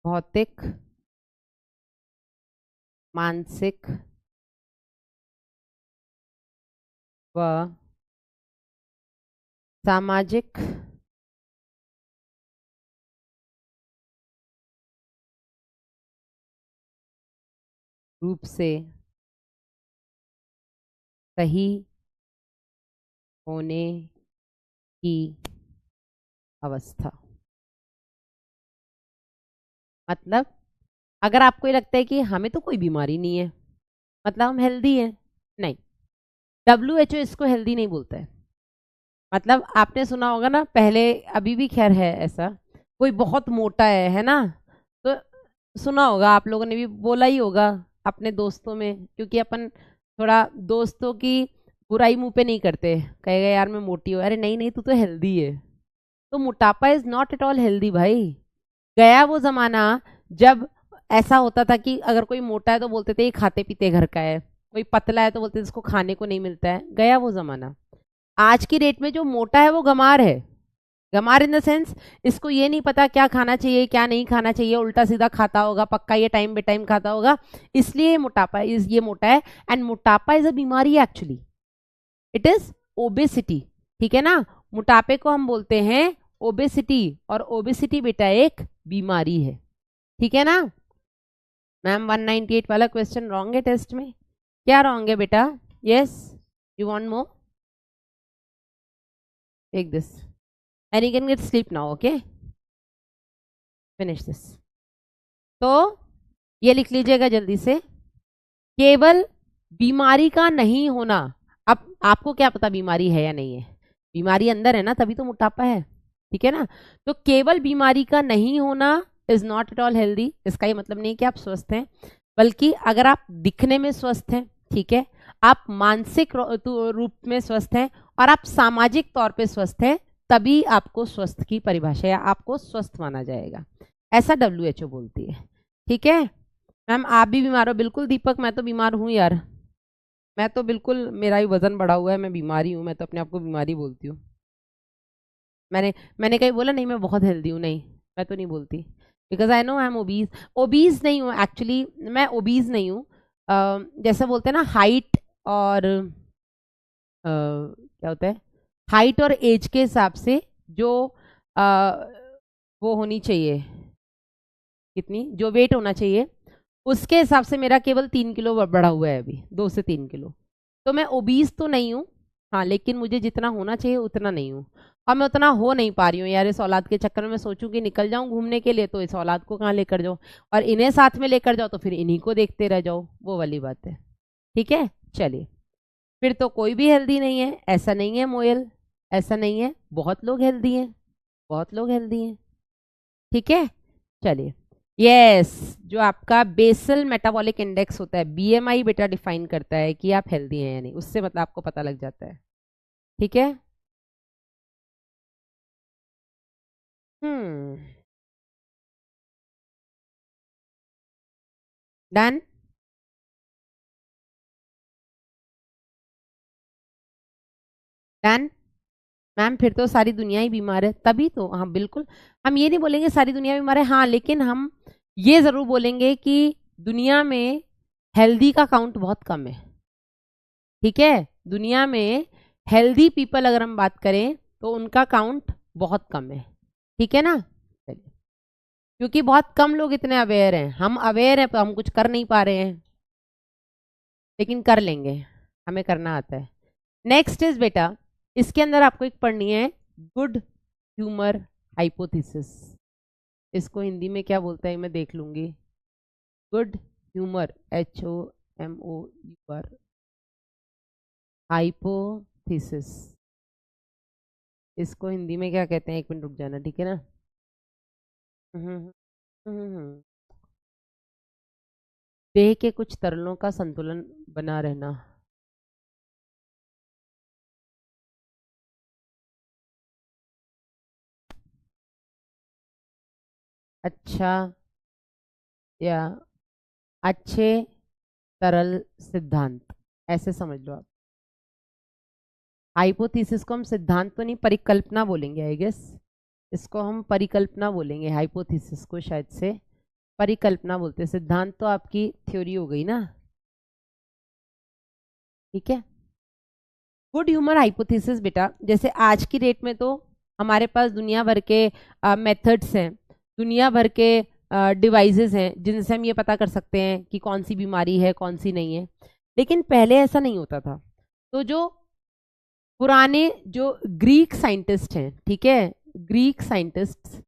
भौतिक, मानसिक व सामाजिक रूप से सही होने की अवस्था। मतलब अगर आपको ये लगता है कि हमें तो कोई बीमारी नहीं है, मतलब हम हेल्दी हैं, नहीं, WHO इसको हेल्दी नहीं बोलता है। मतलब आपने सुना होगा ना पहले, अभी भी खैर है ऐसा, कोई बहुत मोटा है ना, तो सुना होगा, आप लोगों ने भी बोला ही होगा अपने दोस्तों में, क्योंकि अपन थोड़ा दोस्तों की बुराई मुंह पे नहीं करते, कहेगा यार मैं मोटी हूँ, अरे नहीं नहीं तू तो हेल्दी है। तो मोटापा is not at all healthy भाई। गया वो जमाना जब ऐसा होता था कि अगर कोई मोटा है तो बोलते थे ये खाते पीते घर का है, कोई पतला है तो बोलते थे इसको खाने को नहीं मिलता है, गया वो जमाना। आज की डेट में जो मोटा है वो गमार है। गमार इन द सेंस, इसको ये नहीं पता क्या खाना चाहिए क्या नहीं खाना चाहिए, उल्टा सीधा खाता होगा, पक्का ये टाइम बे टाइम खाता होगा, इसलिए मोटापा इज, ये मोटा है। एंड मोटापा इज अ बीमारी एक्चुअली, इट इज ओबेसिटी। ठीक है ना, मोटापे को हम बोलते हैं ओबेसिटी, और ओबेसिटी बेटा एक बीमारी है। ठीक है ना मैम, 198 वाला क्वेश्चन रॉन्ग है टेस्ट में, क्या रॉन्ग है बेटा? Yes, you want more, take this and you can get sleep now, okay, finish this। तो ये लिख लीजिएगा जल्दी से, केवल बीमारी का नहीं होना। अब आपको क्या पता बीमारी है या नहीं है, बीमारी अंदर है ना, तभी तो मोटापा है। ठीक है ना, तो केवल बीमारी का नहीं होना is not at all healthy. इसका ये मतलब नहीं कि आप स्वस्थ हैं, बल्कि अगर आप दिखने में स्वस्थ हैं, ठीक है, आप मानसिक रूप में स्वस्थ हैं और आप सामाजिक तौर पे स्वस्थ हैं, तभी आपको स्वस्थ की परिभाषा या आपको स्वस्थ माना जाएगा, ऐसा WHO बोलती है। ठीक है मैम, आप भी बीमार हो? बिल्कुल दीपक, मैं तो बीमार हूँ यार, मैं तो बिल्कुल, मेरा ही वजन बढ़ा हुआ है, मैं बीमारी हूँ, मैं तो अपने आप को बीमारी बोलती हूँ। मैंने मैंने कहीं बोला नहीं मैं बहुत हेल्दी हूँ, नहीं, मैं तो नहीं बोलती, because I know I am obese. Obese नहीं हूँ एक्चुअली, मैं ओबीज नहीं हूँ, जैसे बोलते हैं ना हाइट और क्या होता है, हाइट और एज के हिसाब से जो वो होनी चाहिए, कितनी जो वेट होना चाहिए, उसके हिसाब से मेरा केवल 3 किलो बढ़ा हुआ है अभी, 2 से 3 किलो। तो मैं ओबीस तो नहीं हूँ, हाँ, लेकिन मुझे जितना होना चाहिए उतना नहीं हूँ, और मैं उतना हो नहीं पा रही हूँ यार। इस औलाद के चक्कर में मैं सोचूं कि निकल जाऊं घूमने के लिए, तो इस औलाद को कहाँ लेकर जाऊं, और इन्हें साथ में लेकर जाओ तो फिर इन्हीं को देखते रह जाओ, वो वाली बात है। ठीक है, चलिए। फिर तो कोई भी हेल्दी नहीं है, ऐसा नहीं है मोयल, ऐसा नहीं है, बहुत लोग हेल्दी हैं, बहुत लोग हेल्दी हैं। ठीक है, चलिए। यस, जो आपका बेसल मेटाबॉलिक इंडेक्स होता है, बीएमआई, बेटा डिफाइन करता है कि आप हेल्दी हैं या नहीं, उससे मतलब आपको पता लग जाता है। ठीक है। हम्म, डन। डन। मैम फिर तो सारी दुनिया ही बीमार है, तभी तो, हाँ बिल्कुल। हम ये नहीं बोलेंगे सारी दुनिया बीमार है, हाँ, लेकिन हम ये जरूर बोलेंगे कि दुनिया में हेल्दी का काउंट बहुत कम है। ठीक है, दुनिया में हेल्दी पीपल अगर हम बात करें तो उनका काउंट बहुत कम है। ठीक है ना, चलिए। क्योंकि बहुत कम लोग इतने अवेयर हैं, हम अवेयर हैं पर हम कुछ कर नहीं पा रहे हैं, लेकिन कर लेंगे, हमें करना आता है। नेक्स्ट इज बेटा, इसके अंदर आपको एक पढ़नी है, गुड ह्यूमर हाइपोथेसिस। इसको हिंदी में क्या बोलते हैं मैं देख लूंगी। गुड ह्यूमर, HOMOUR, हाइपोथेसिस, इसको हिंदी में क्या कहते हैं, एक मिनट रुक जाना, ठीक है ना। हम्म, देह के कुछ तरलों का संतुलन बना रहना। अच्छा, या अच्छे तरल सिद्धांत, ऐसे समझ लो आप। हाइपोथेसिस को हम सिद्धांत तो नहीं, परिकल्पना बोलेंगे आई गेस। इसको हम परिकल्पना बोलेंगे, हाइपोथेसिस को शायद से परिकल्पना बोलते हैं, सिद्धांत तो आपकी थ्योरी हो गई ना। ठीक है। गुड ह्यूमर हाइपोथेसिस बेटा, जैसे आज की डेट में तो हमारे पास दुनिया भर के मेथड्स हैं, दुनिया भर के डिवाइसेस हैं जिनसे हम ये पता कर सकते हैं कि कौन सी बीमारी है कौन सी नहीं है, लेकिन पहले ऐसा नहीं होता था। तो जो पुराने जो ग्रीक साइंटिस्ट हैं, ठीक है, ग्रीक साइंटिस्ट,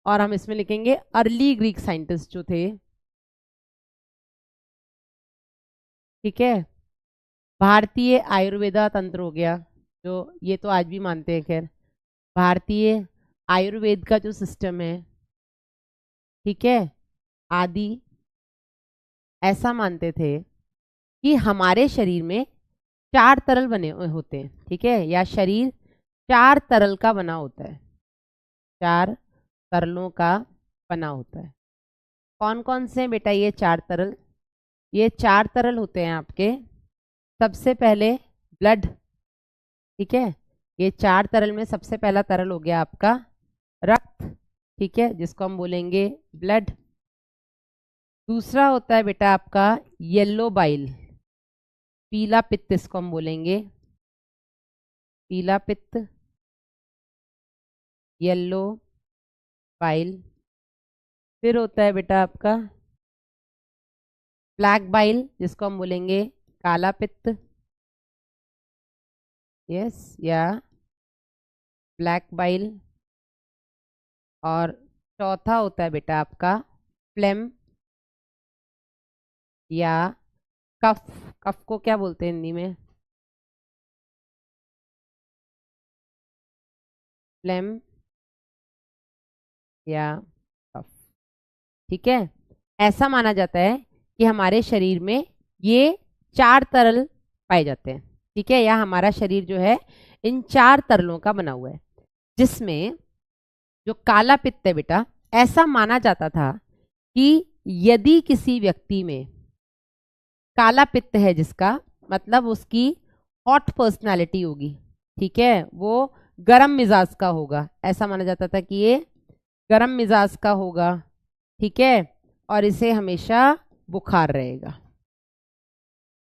और हम इसमें लिखेंगे अर्ली ग्रीक साइंटिस्ट जो थे, ठीक है, भारतीय आयुर्वेदा तंत्र हो गया, जो ये तो आज भी मानते हैं, खैर भारतीय आयुर्वेद का जो सिस्टम है, ठीक है, आदि ऐसा मानते थे कि हमारे शरीर में 4 तरल बने होते हैं, ठीक है, या शरीर 4 तरल का बना होता है, 4 तरलों का बना होता है। कौन कौन से हैं बेटा ये 4 तरल? ये 4 तरल होते हैं आपके, सबसे पहले ब्लड, ठीक है, ये 4 तरल में सबसे पहला तरल हो गया आपका रक्त, ठीक है, जिसको हम बोलेंगे ब्लड। दूसरा होता है बेटा आपका येलो बाइल, पीला पित्त, इसको हम बोलेंगे पीला पित्त, येलो बाइल। फिर होता है बेटा आपका ब्लैक बाइल, जिसको हम बोलेंगे काला पित्त, यस, या ब्लैक बाइल। और चौथा होता है बेटा आपका फ्लेम, या कफ। कफ को क्या बोलते हैं हिंदी में? फ्लेम या कफ। ठीक है, ऐसा माना जाता है कि हमारे शरीर में ये 4 तरल पाए जाते हैं, ठीक है, या हमारा शरीर जो है इन 4 तरलों का बना हुआ है, जिसमें जो काला पित्त है बेटा, ऐसा माना जाता था कि यदि किसी व्यक्ति में काला पित्त है, जिसका मतलब उसकी हॉट पर्सनालिटी होगी, ठीक है, वो गरम मिजाज का होगा, ऐसा माना जाता था कि ये गरम मिजाज का होगा, ठीक है, और इसे हमेशा बुखार रहेगा,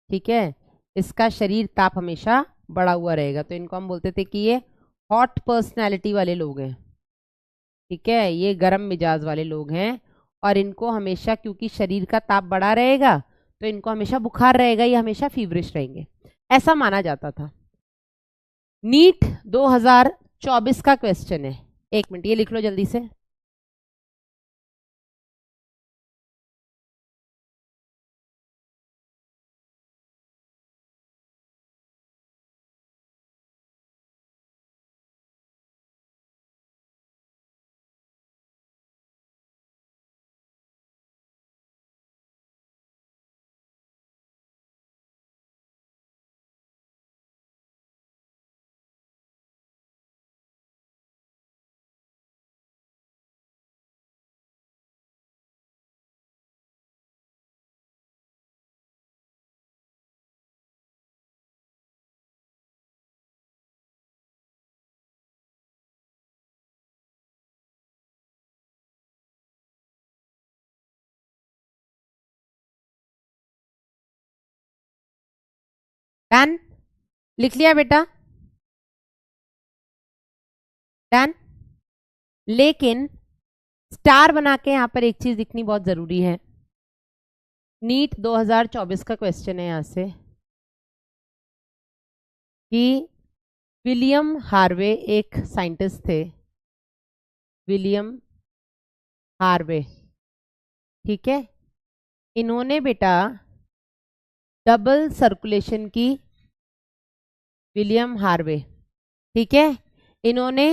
ठीक है, इसका शरीर ताप हमेशा बढ़ा हुआ रहेगा, तो इनको हम बोलते थे कि ये हॉट पर्सनैलिटी वाले लोग हैं, ठीक है, ये गरम मिजाज वाले लोग हैं, और इनको हमेशा, क्योंकि शरीर का ताप बढ़ा रहेगा तो इनको हमेशा बुखार रहेगा, ये हमेशा फीवरिश रहेंगे, ऐसा माना जाता था। नीट 2024 का क्वेश्चन है, 1 मिनट ये लिख लो जल्दी से। डन, लिख लिया बेटा? डन। लेकिन स्टार बना के यहाँ पर एक चीज लिखनी बहुत जरूरी है। नीट 2024 का क्वेश्चन है यहाँ से कि विलियम हार्वे एक साइंटिस्ट थे, विलियम हार्वे, ठीक है। इन्होंने बेटा डबल सर्कुलेशन की, विलियम हार्वे, ठीक है। इन्होंने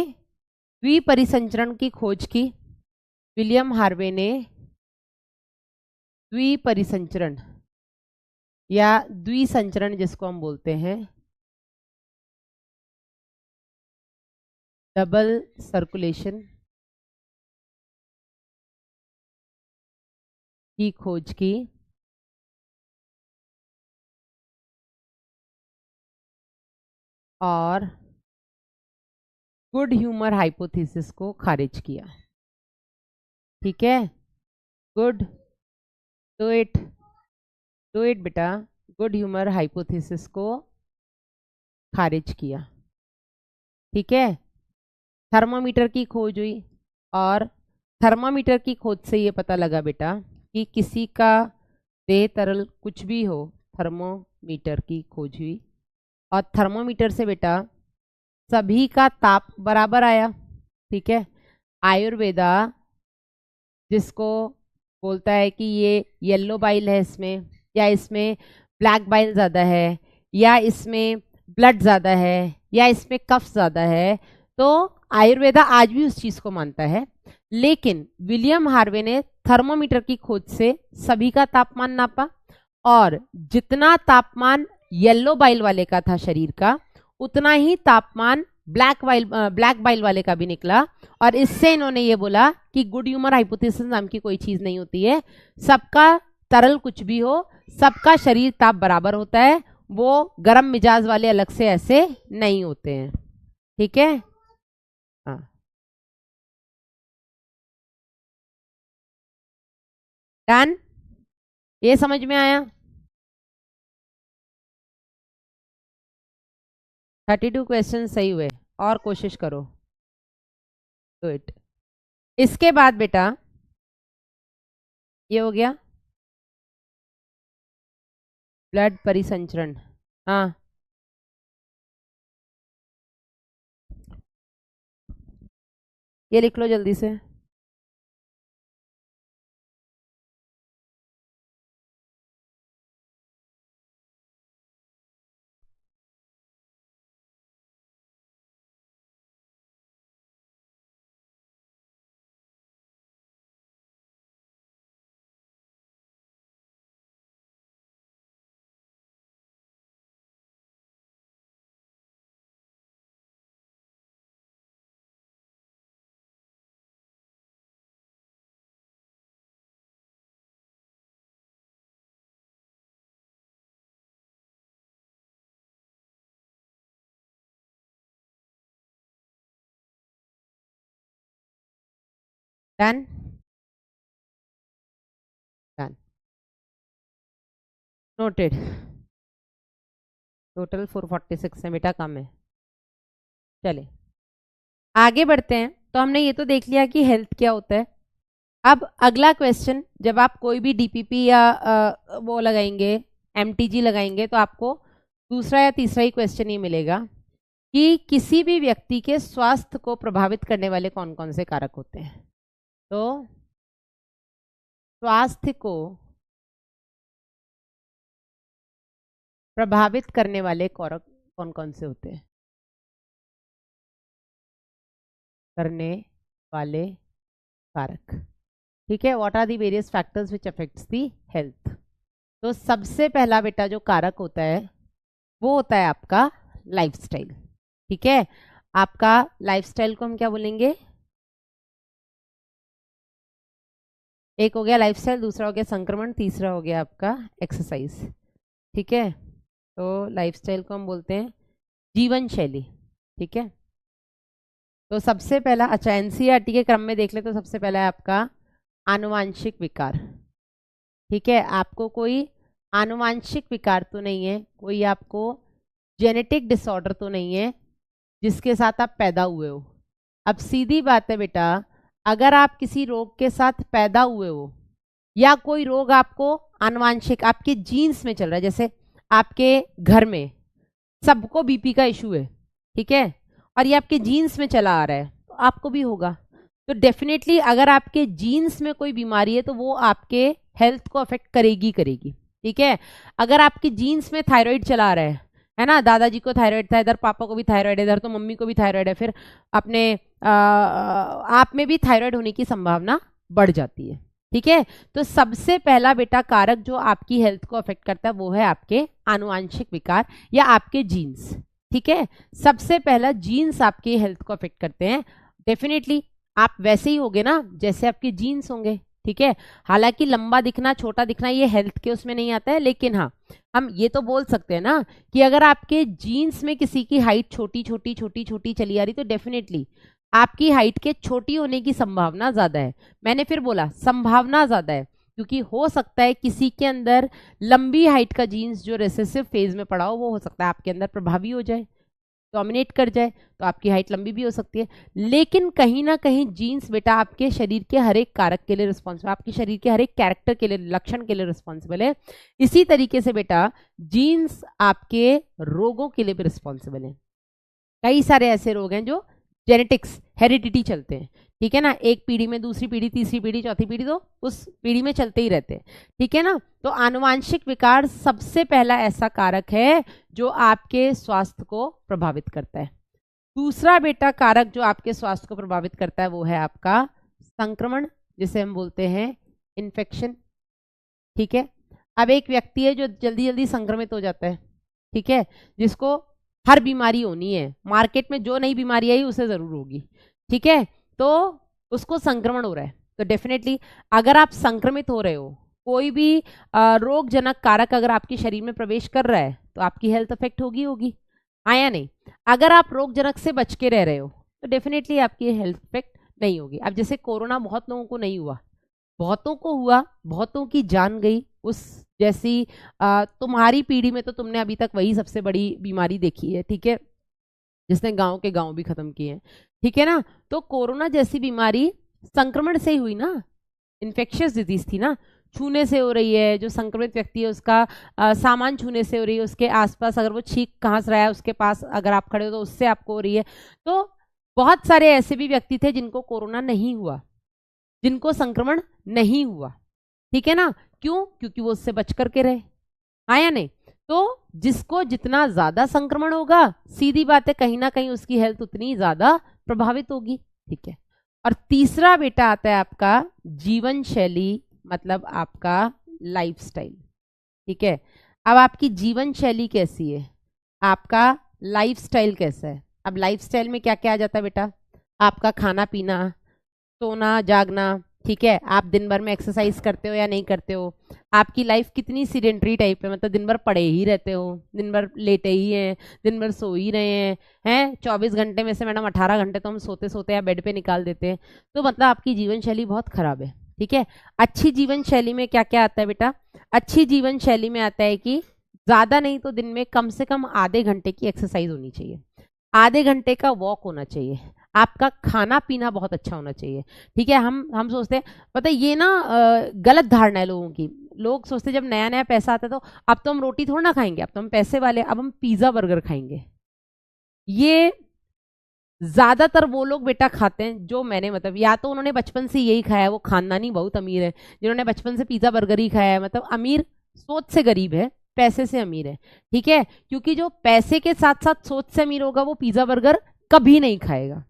द्विपरिसंचरण की खोज की, विलियम हार्वे ने द्विपरिसंचरण या द्विसंचरण जिसको हम बोलते हैं, डबल सर्कुलेशन की खोज की और गुड ह्यूमर हाइपोथेसिस को खारिज किया, ठीक है। Good, do it, do it बेटा, गुड ह्यूमर हाइपोथेसिस को खारिज किया, ठीक है। थर्मामीटर की खोज हुई और थर्मामीटर की खोज से ये पता लगा बेटा कि किसी का देह तरल कुछ भी हो, थर्मोमीटर की खोज हुई और थर्मोमीटर से बेटा सभी का ताप बराबर आया, ठीक है। आयुर्वेदा जिसको बोलता है कि ये येलो बाइल है इसमें, या इसमें ब्लैक बाइल ज़्यादा है, या इसमें ब्लड ज़्यादा है, या इसमें कफ ज़्यादा है, तो आयुर्वेदा आज भी उस चीज़ को मानता है। लेकिन विलियम हार्वे ने थर्मोमीटर की खोज से सभी का तापमान नापा और जितना तापमान येलो बाइल वाले का था शरीर का, उतना ही तापमान ब्लैक बाइल वाले का भी निकला। और इससे इन्होंने ये बोला कि गुड ह्यूमर हाइपोथेसिस नाम की कोई चीज नहीं होती है, सबका तरल कुछ भी हो, सबका शरीर ताप बराबर होता है, वो गर्म मिजाज वाले अलग से ऐसे नहीं होते हैं, ठीक है। हाँ, डन, ये समझ में आया? 32 क्वेश्चन सही हुए, और कोशिश करो। गुड। इसके बाद बेटा ये हो गया ब्लड परिसंचरण। हाँ, ये लिख लो जल्दी से। Done, done, noted. टोटल 446 है बेटा, कम है। चले आगे बढ़ते हैं। तो हमने ये तो देख लिया कि हेल्थ क्या होता है। अब अगला क्वेश्चन, जब आप कोई भी डीपीपी या वो लगाएंगे, एमटीजी लगाएंगे, तो आपको दूसरा या तीसरा ही क्वेश्चन ये मिलेगा कि किसी भी व्यक्ति के स्वास्थ्य को प्रभावित करने वाले कौन कौन से कारक होते हैं। तो स्वास्थ्य को प्रभावित करने वाले कारक कौन कौन से होते हैं? करने वाले कारक, ठीक है। What are the various factors which affects the health. तो सबसे पहला बेटा जो कारक होता है वो होता है आपका लाइफस्टाइल, ठीक है। आपका लाइफस्टाइल को हम क्या बोलेंगे? एक हो गया लाइफस्टाइल, दूसरा हो गया संक्रमण, तीसरा हो गया आपका एक्सरसाइज, ठीक है। तो लाइफस्टाइल को हम बोलते हैं जीवन शैली, ठीक है। तो सबसे पहला, अच्छा एनसीईआरटी के क्रम में देख ले तो सबसे पहला है आपका आनुवांशिक विकार, ठीक है। आपको कोई आनुवांशिक विकार तो नहीं है, कोई आपको जेनेटिक डिसऑर्डर तो नहीं है जिसके साथ आप पैदा हुए हो। अब सीधी बात है बेटा, अगर आप किसी रोग के साथ पैदा हुए हो या कोई रोग आपको आनुवांशिक आपके जीन्स में चल रहा है, जैसे आपके घर में सबको बीपी का इशू है, ठीक है, और ये आपके जीन्स में चला आ रहा है, तो आपको भी होगा। तो डेफिनेटली अगर आपके जीन्स में कोई बीमारी है तो वो आपके हेल्थ को अफेक्ट करेगी करेगी, ठीक है। अगर आपके जीन्स में थायराइड चला रहा है ना, दादाजी को थायराइड था, इधर पापा को भी थायराइड है, इधर तो मम्मी को भी थायराइड है, फिर अपने आप में भी थायराइड होने की संभावना बढ़ जाती है, ठीक है। तो सबसे पहला बेटा कारक जो आपकी हेल्थ को अफेक्ट करता है वो है आपके आनुवांशिक विकार या आपके जीन्स, ठीक है। सबसे पहला जीन्स आपके हेल्थ को अफेक्ट करते हैं। डेफिनेटली आप वैसे ही होगे ना जैसे आपके जीन्स होंगे, ठीक है। हालांकि लंबा दिखना, छोटा दिखना ये हेल्थ के उसमें नहीं आता है, लेकिन हाँ हम ये तो बोल सकते हैं ना कि अगर आपके जीन्स में किसी की हाइट छोटी छोटी छोटी छोटी चली आ रही तो डेफिनेटली आपकी हाइट के छोटी होने की संभावना ज्यादा है। मैंने फिर बोला संभावना ज्यादा है, क्योंकि हो सकता है किसी के अंदर लंबी हाइट का जीन्स जो रिसेसिव फेज में पड़ा हो, वो हो सकता है आपके अंदर प्रभावी हो जाए, डोमिनेट कर जाए, तो आपकी हाइट लंबी भी हो सकती है। लेकिन कहीं ना कहीं जीन्स बेटा आपके शरीर के हर एक कारक के लिए रिस्पॉन्सिबल, आपके शरीर के हर एक कैरेक्टर के लिए, लक्षण के लिए रिस्पॉन्सिबल है। इसी तरीके से बेटा जीन्स आपके रोगों के लिए भी रिस्पॉन्सिबल है। कई सारे ऐसे रोग हैं जो जेनेटिक्स हेरिडिटी चलते हैं, ठीक है ना, एक पीढ़ी में, दूसरी पीढ़ी, तीसरी पीढ़ी, चौथी पीढ़ी, तो उस पीढ़ी में चलते ही रहते हैं, ठीक है ना। तो आनुवांशिक विकार सबसे पहला ऐसा कारक है जो आपके स्वास्थ्य को प्रभावित करता है। दूसरा बेटा कारक जो आपके स्वास्थ्य को प्रभावित करता है वो है आपका संक्रमण, जिसे हम बोलते हैं इन्फेक्शन, ठीक है। अब एक व्यक्ति है जो जल्दी जल्दी संक्रमित हो जाता है, ठीक है, जिसको हर बीमारी होनी है, मार्केट में जो नई बीमारी आई उसे जरूर होगी, ठीक है, तो उसको संक्रमण हो रहा है। तो डेफिनेटली अगर आप संक्रमित हो रहे हो, कोई भी रोगजनक कारक अगर आपके शरीर में प्रवेश कर रहा है तो आपकी हेल्थ अफेक्ट होगी होगी, हाँ या नहीं। अगर आप रोगजनक से बच के रह रहे हो तो डेफिनेटली आपकी हेल्थ अफेक्ट नहीं होगी। अब जैसे कोरोना बहुत लोगों को नहीं हुआ, बहुतों को हुआ, बहुतों की जान गई, उस जैसी तुम्हारी पीढ़ी में तो तुमने अभी तक वही सबसे बड़ी बीमारी देखी है, ठीक है, जिसने गांव के गांव भी खत्म किए हैं, ठीक है ना। तो कोरोना जैसी बीमारी संक्रमण से ही हुई ना, इन्फेक्शियस डिजीज थी ना, छूने से हो रही है, जो संक्रमित व्यक्ति है उसका सामान छूने से हो रही है, उसके आसपास अगर वो छींक कहाँस रहा है उसके पास अगर आप खड़े हो तो उससे आपको हो रही है। तो बहुत सारे ऐसे भी व्यक्ति थे जिनको कोरोना नहीं हुआ, जिनको संक्रमण नहीं हुआ, ठीक है ना। क्यों? क्योंकि वो उससे बच करके रहे, हाँ या नहीं। तो जिसको जितना ज्यादा संक्रमण होगा, सीधी बात है कहीं ना कहीं उसकी हेल्थ उतनी ज्यादा प्रभावित होगी, ठीक है। और तीसरा बेटा आता है आपका जीवन शैली, मतलब आपका लाइफस्टाइल, ठीक है। अब आपकी जीवन शैली कैसी है, आपका लाइफस्टाइल कैसा है। अब लाइफस्टाइल में क्या क्या आ जाता है बेटा, आपका खाना पीना, सोना जागना, ठीक है, आप दिन भर में एक्सरसाइज करते हो या नहीं करते हो, आपकी लाइफ कितनी सीडेंटरी टाइप है, मतलब दिन भर पड़े ही रहते हो, दिन भर लेटे ही हैं, दिन भर सो ही रहे हैं 24 घंटे में से मैडम 18 घंटे तो हम सोते सोते या बेड पे निकाल देते हैं, तो मतलब आपकी जीवन शैली बहुत खराब है, ठीक है। अच्छी जीवन शैली में क्या क्या आता है बेटा, अच्छी जीवन शैली में आता है कि ज्यादा नहीं तो दिन में कम से कम आधे घंटे की एक्सरसाइज होनी चाहिए, आधे घंटे का वॉक होना चाहिए, आपका खाना पीना बहुत अच्छा होना चाहिए। ठीक है, हम सोचते हैं, पता है ये ना गलत धारणा है लोगों की। लोग सोचते हैं जब नया नया पैसा आता है तो अब तो हम रोटी थोड़ा ना खाएंगे, अब तो हम पैसे वाले, अब हम पिज्जा बर्गर खाएंगे। ये ज्यादातर वो लोग बेटा खाते हैं जो मैंने, मतलब या तो उन्होंने बचपन से यही खाया है, वो खानदानी बहुत अमीर है, जिन्होंने बचपन से पिज्जा बर्गर ही खाया है, मतलब अमीर सोच से गरीब है, पैसे से अमीर है। ठीक है, क्योंकि जो पैसे के साथ साथ सोच से अमीर होगा वो पिज्जा बर्गर कभी नहीं खाएगा।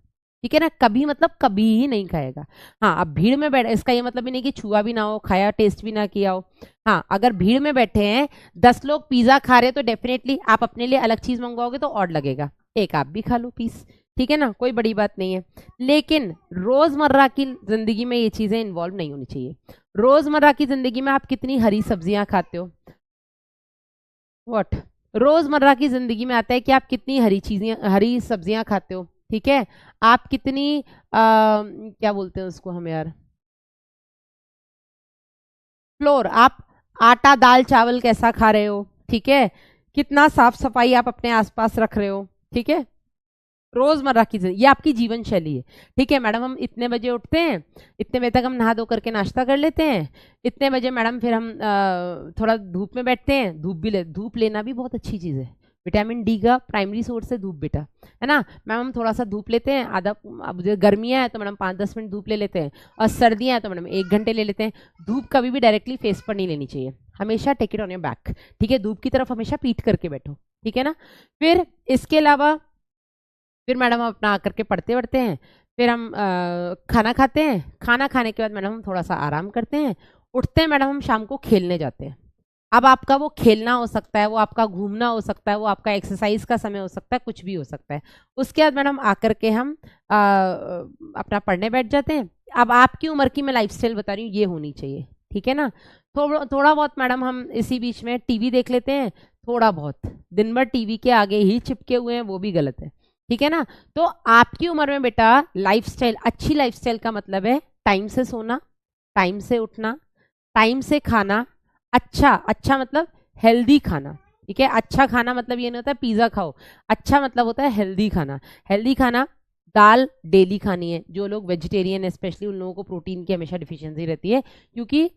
ठीक है ना, कभी मतलब कभी ही नहीं खाएगा। हाँ, अब भीड़ में बैठे, इसका ये मतलब भी नहीं कि छुआ भी ना हो, खाया टेस्ट भी ना किया हो। हाँ, अगर भीड़ में बैठे हैं 10 लोग पिज्जा खा रहे हैं तो डेफिनेटली आप अपने लिए अलग चीज मंगवाओगे तो और लगेगा, एक आप भी खा लो पीस। ठीक है ना, कोई बड़ी बात नहीं है। लेकिन रोजमर्रा की जिंदगी में ये चीजें इन्वॉल्व नहीं होनी चाहिए। रोजमर्रा की जिंदगी में आप कितनी हरी सब्जियां खाते हो? व्हाट? रोजमर्रा की जिंदगी में आता है कि आप कितनी हरी सब्जियां खाते हो। ठीक है, आप कितनी क्या बोलते हैं उसको हम यार, फ्लोर, आप आटा दाल चावल कैसा खा रहे हो? ठीक है, कितना साफ सफाई आप अपने आसपास रख रहे हो? ठीक है, रोजमर्रा की जिंदगी, ये आपकी जीवन शैली है। ठीक है मैडम, हम इतने बजे उठते हैं, इतने बजे तक हम नहा धो करके नाश्ता कर लेते हैं, इतने बजे मैडम फिर हम थोड़ा धूप में बैठते हैं, धूप लेना भी बहुत अच्छी चीज़ है। विटामिन डी का प्राइमरी सोर्स है धूप बेटा, है ना मैम। हम थोड़ा सा धूप लेते हैं, आधा, अब जो गर्मियाँ हैं तो मैडम 5-10 मिनट धूप ले लेते हैं, और सर्दियाँ हैं तो मैडम 1 घंटे ले लेते हैं। धूप कभी भी डायरेक्टली फेस पर नहीं लेनी चाहिए, हमेशा take it on your back. ठीक है, धूप की तरफ हमेशा पीठ करके बैठो। ठीक है ना, फिर इसके अलावा फिर मैडम हम अपना आकर के पढ़ते पढ़ते हैं, फिर हम खाना खाते हैं, खाना खाने के बाद मैडम हम थोड़ा सा आराम करते हैं, उठते हैं मैडम हम शाम को खेलने जाते हैं। अब आपका वो खेलना हो सकता है, वो आपका घूमना हो सकता है, वो आपका एक्सरसाइज का समय हो सकता है, कुछ भी हो सकता है। उसके बाद मैडम आकर के हम अपना पढ़ने बैठ जाते हैं। अब आपकी उम्र की मैं लाइफस्टाइल बता रही हूँ, ये होनी चाहिए। ठीक है ना, थोड़ा बहुत मैडम हम इसी बीच में टीवी देख लेते हैं, थोड़ा बहुत, दिन भर टीवी के आगे ही चिपके हुए हैं वो भी गलत है। ठीक है ना, तो आपकी उम्र में बेटा लाइफस्टाइल, अच्छी लाइफस्टाइल का मतलब है टाइम से सोना, टाइम से उठना, टाइम से खाना, अच्छा अच्छा मतलब हेल्दी खाना। ठीक है, अच्छा खाना मतलब ये नहीं होता है पिज्जा खाओ, अच्छा मतलब होता है हेल्दी खाना। हेल्दी खाना, दाल डेली खानी है, जो लोग वेजिटेरियन है स्पेशली उन लोगों को प्रोटीन की हमेशा डिफिशियंसी रहती है, क्योंकि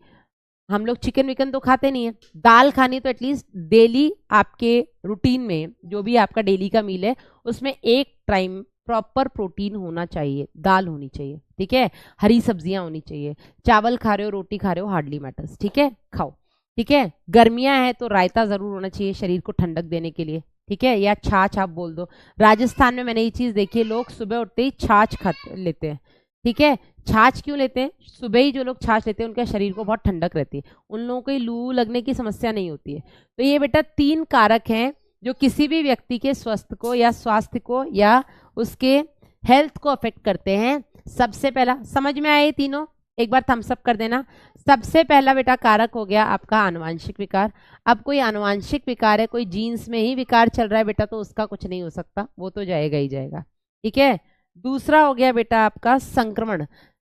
हम लोग चिकन विकन तो खाते नहीं है। दाल खानी तो एटलीस्ट डेली आपके रूटीन में जो भी आपका डेली का मील है उसमें एक टाइम प्रॉपर प्रोटीन होना चाहिए, दाल होनी चाहिए। ठीक है, हरी सब्जियां होनी चाहिए, चावल खा रहे हो रोटी खा रहे हो हार्डली मैटर्स। ठीक है, खाओ। ठीक है, गर्मियां हैं तो रायता जरूर होना चाहिए शरीर को ठंडक देने के लिए। ठीक है, या छाछ आप बोल दो, राजस्थान में मैंने ये चीज देखी है, लोग सुबह उठते ही छाछ खा लेते हैं। ठीक है, छाछ क्यों लेते हैं? सुबह ही जो लोग छाछ लेते हैं उनके शरीर को बहुत ठंडक रहती है, उन लोगों को लू लगने की समस्या नहीं होती है। तो ये बेटा 3 कारक हैं जो किसी भी व्यक्ति के स्वस्थ को या स्वास्थ्य को या उसके हेल्थ को अफेक्ट करते हैं। सबसे पहला, समझ में आए तीनों? एक बार थम्स अप कर देना। सबसे पहला बेटा कारक हो गया आपका आनुवांशिक विकार। अब कोई आनुवांशिक विकार है, कोई जीन्स में ही विकार चल रहा है बेटा, तो उसका कुछ नहीं हो सकता, वो तो जाएगा ही जाएगा। ठीक है, दूसरा हो गया बेटा आपका संक्रमण।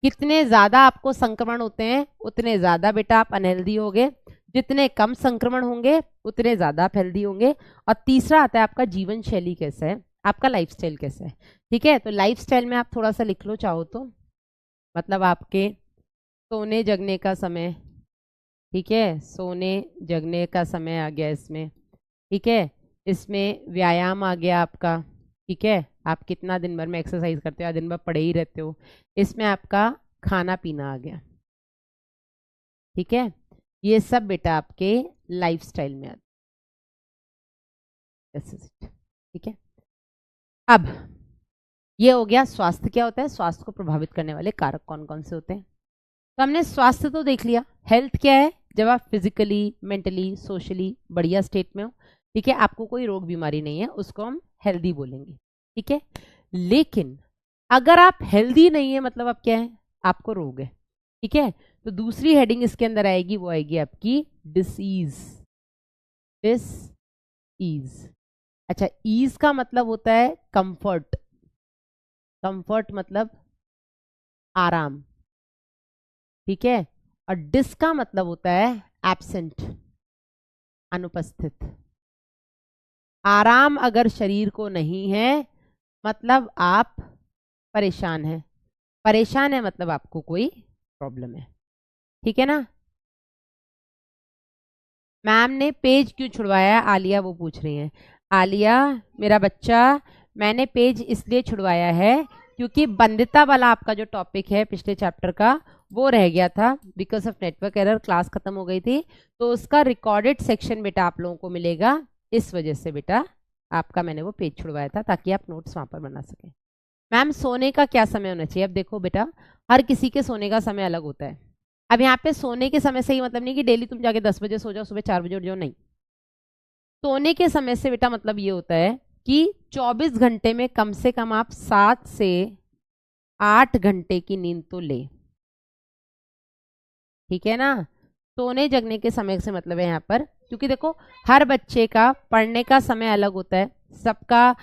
कितने ज्यादा आपको संक्रमण होते हैं उतने ज्यादा बेटा आप अनहेल्दी होगे, जितने कम संक्रमण होंगे उतने ज्यादा आप हेल्दी होंगे। और तीसरा आता है आपका जीवन शैली कैसा है, आपका लाइफस्टाइल कैसा है। ठीक है, तो लाइफस्टाइल में आप थोड़ा सा लिख लो चाहो तो, मतलब आपके सोने जगने का समय। ठीक है, सोने जगने का समय आ गया इसमें। ठीक है, इसमें व्यायाम आ गया आपका। ठीक है, आप कितना दिन भर में एक्सरसाइज करते हो या दिन भर पड़े ही रहते हो। इसमें आपका खाना पीना आ गया। ठीक है, ये सब बेटा आपके लाइफस्टाइल में आता है। ठीक है, अब ये हो गया स्वास्थ्य क्या होता है, स्वास्थ्य को प्रभावित करने वाले कारक कौन कौन से होते हैं। तो हमने स्वास्थ्य तो देख लिया। हेल्थ क्या है? जब आप फिजिकली मेंटली सोशली बढ़िया स्टेट में हो। ठीक है, आपको कोई रोग बीमारी नहीं है, उसको हम हेल्दी बोलेंगे। ठीक है, लेकिन अगर आप हेल्दी नहीं है मतलब आप क्या है, आपको रोग है। ठीक है, तो दूसरी हेडिंग इसके अंदर आएगी, वो आएगी आपकी डिसीज। डिसीज, अच्छा, ईज का मतलब होता है कंफर्ट। कंफर्ट मतलब आराम। ठीक है, और डिस का मतलब होता है एब्सेंट, अनुपस्थित। आराम अगर शरीर को नहीं है मतलब आप परेशान है, परेशान है मतलब आपको कोई प्रॉब्लम है, ठीक है ना। मैम ने पेज क्यों छुड़वाया, आलिया वो पूछ रही हैं। आलिया मेरा बच्चा, मैंने पेज इसलिए छुड़वाया है क्योंकि बंदिता वाला आपका जो टॉपिक है पिछले चैप्टर का वो रह गया था, because of network error, class खत्म हो गई थी, तो उसका रिकॉर्डेड सेक्शन बेटा आप लोगों को मिलेगा, इस वजह से बेटा आपका मैंने वो पेज छुड़वाया था ताकि आप नोट्स वहां पर बना सकें। मैम सोने का क्या समय होना चाहिए, अब देखो बेटा हर किसी के सोने का समय अलग होता है। अब यहाँ पे सोने के समय से ही मतलब नहीं कि डेली तुम जाके 10 बजे सो जाओ, सुबह 4 बजे उठ जाओ, नहीं। सोने के समय से बेटा मतलब ये होता है कि 24 घंटे में कम से कम आप 7 से 8 घंटे की नींद तो ले, ठीक है ना। सोने जगने के समय से मतलब है यहाँ पर, क्योंकि देखो हर बच्चे का पढ़ने का समय अलग होता है, सबका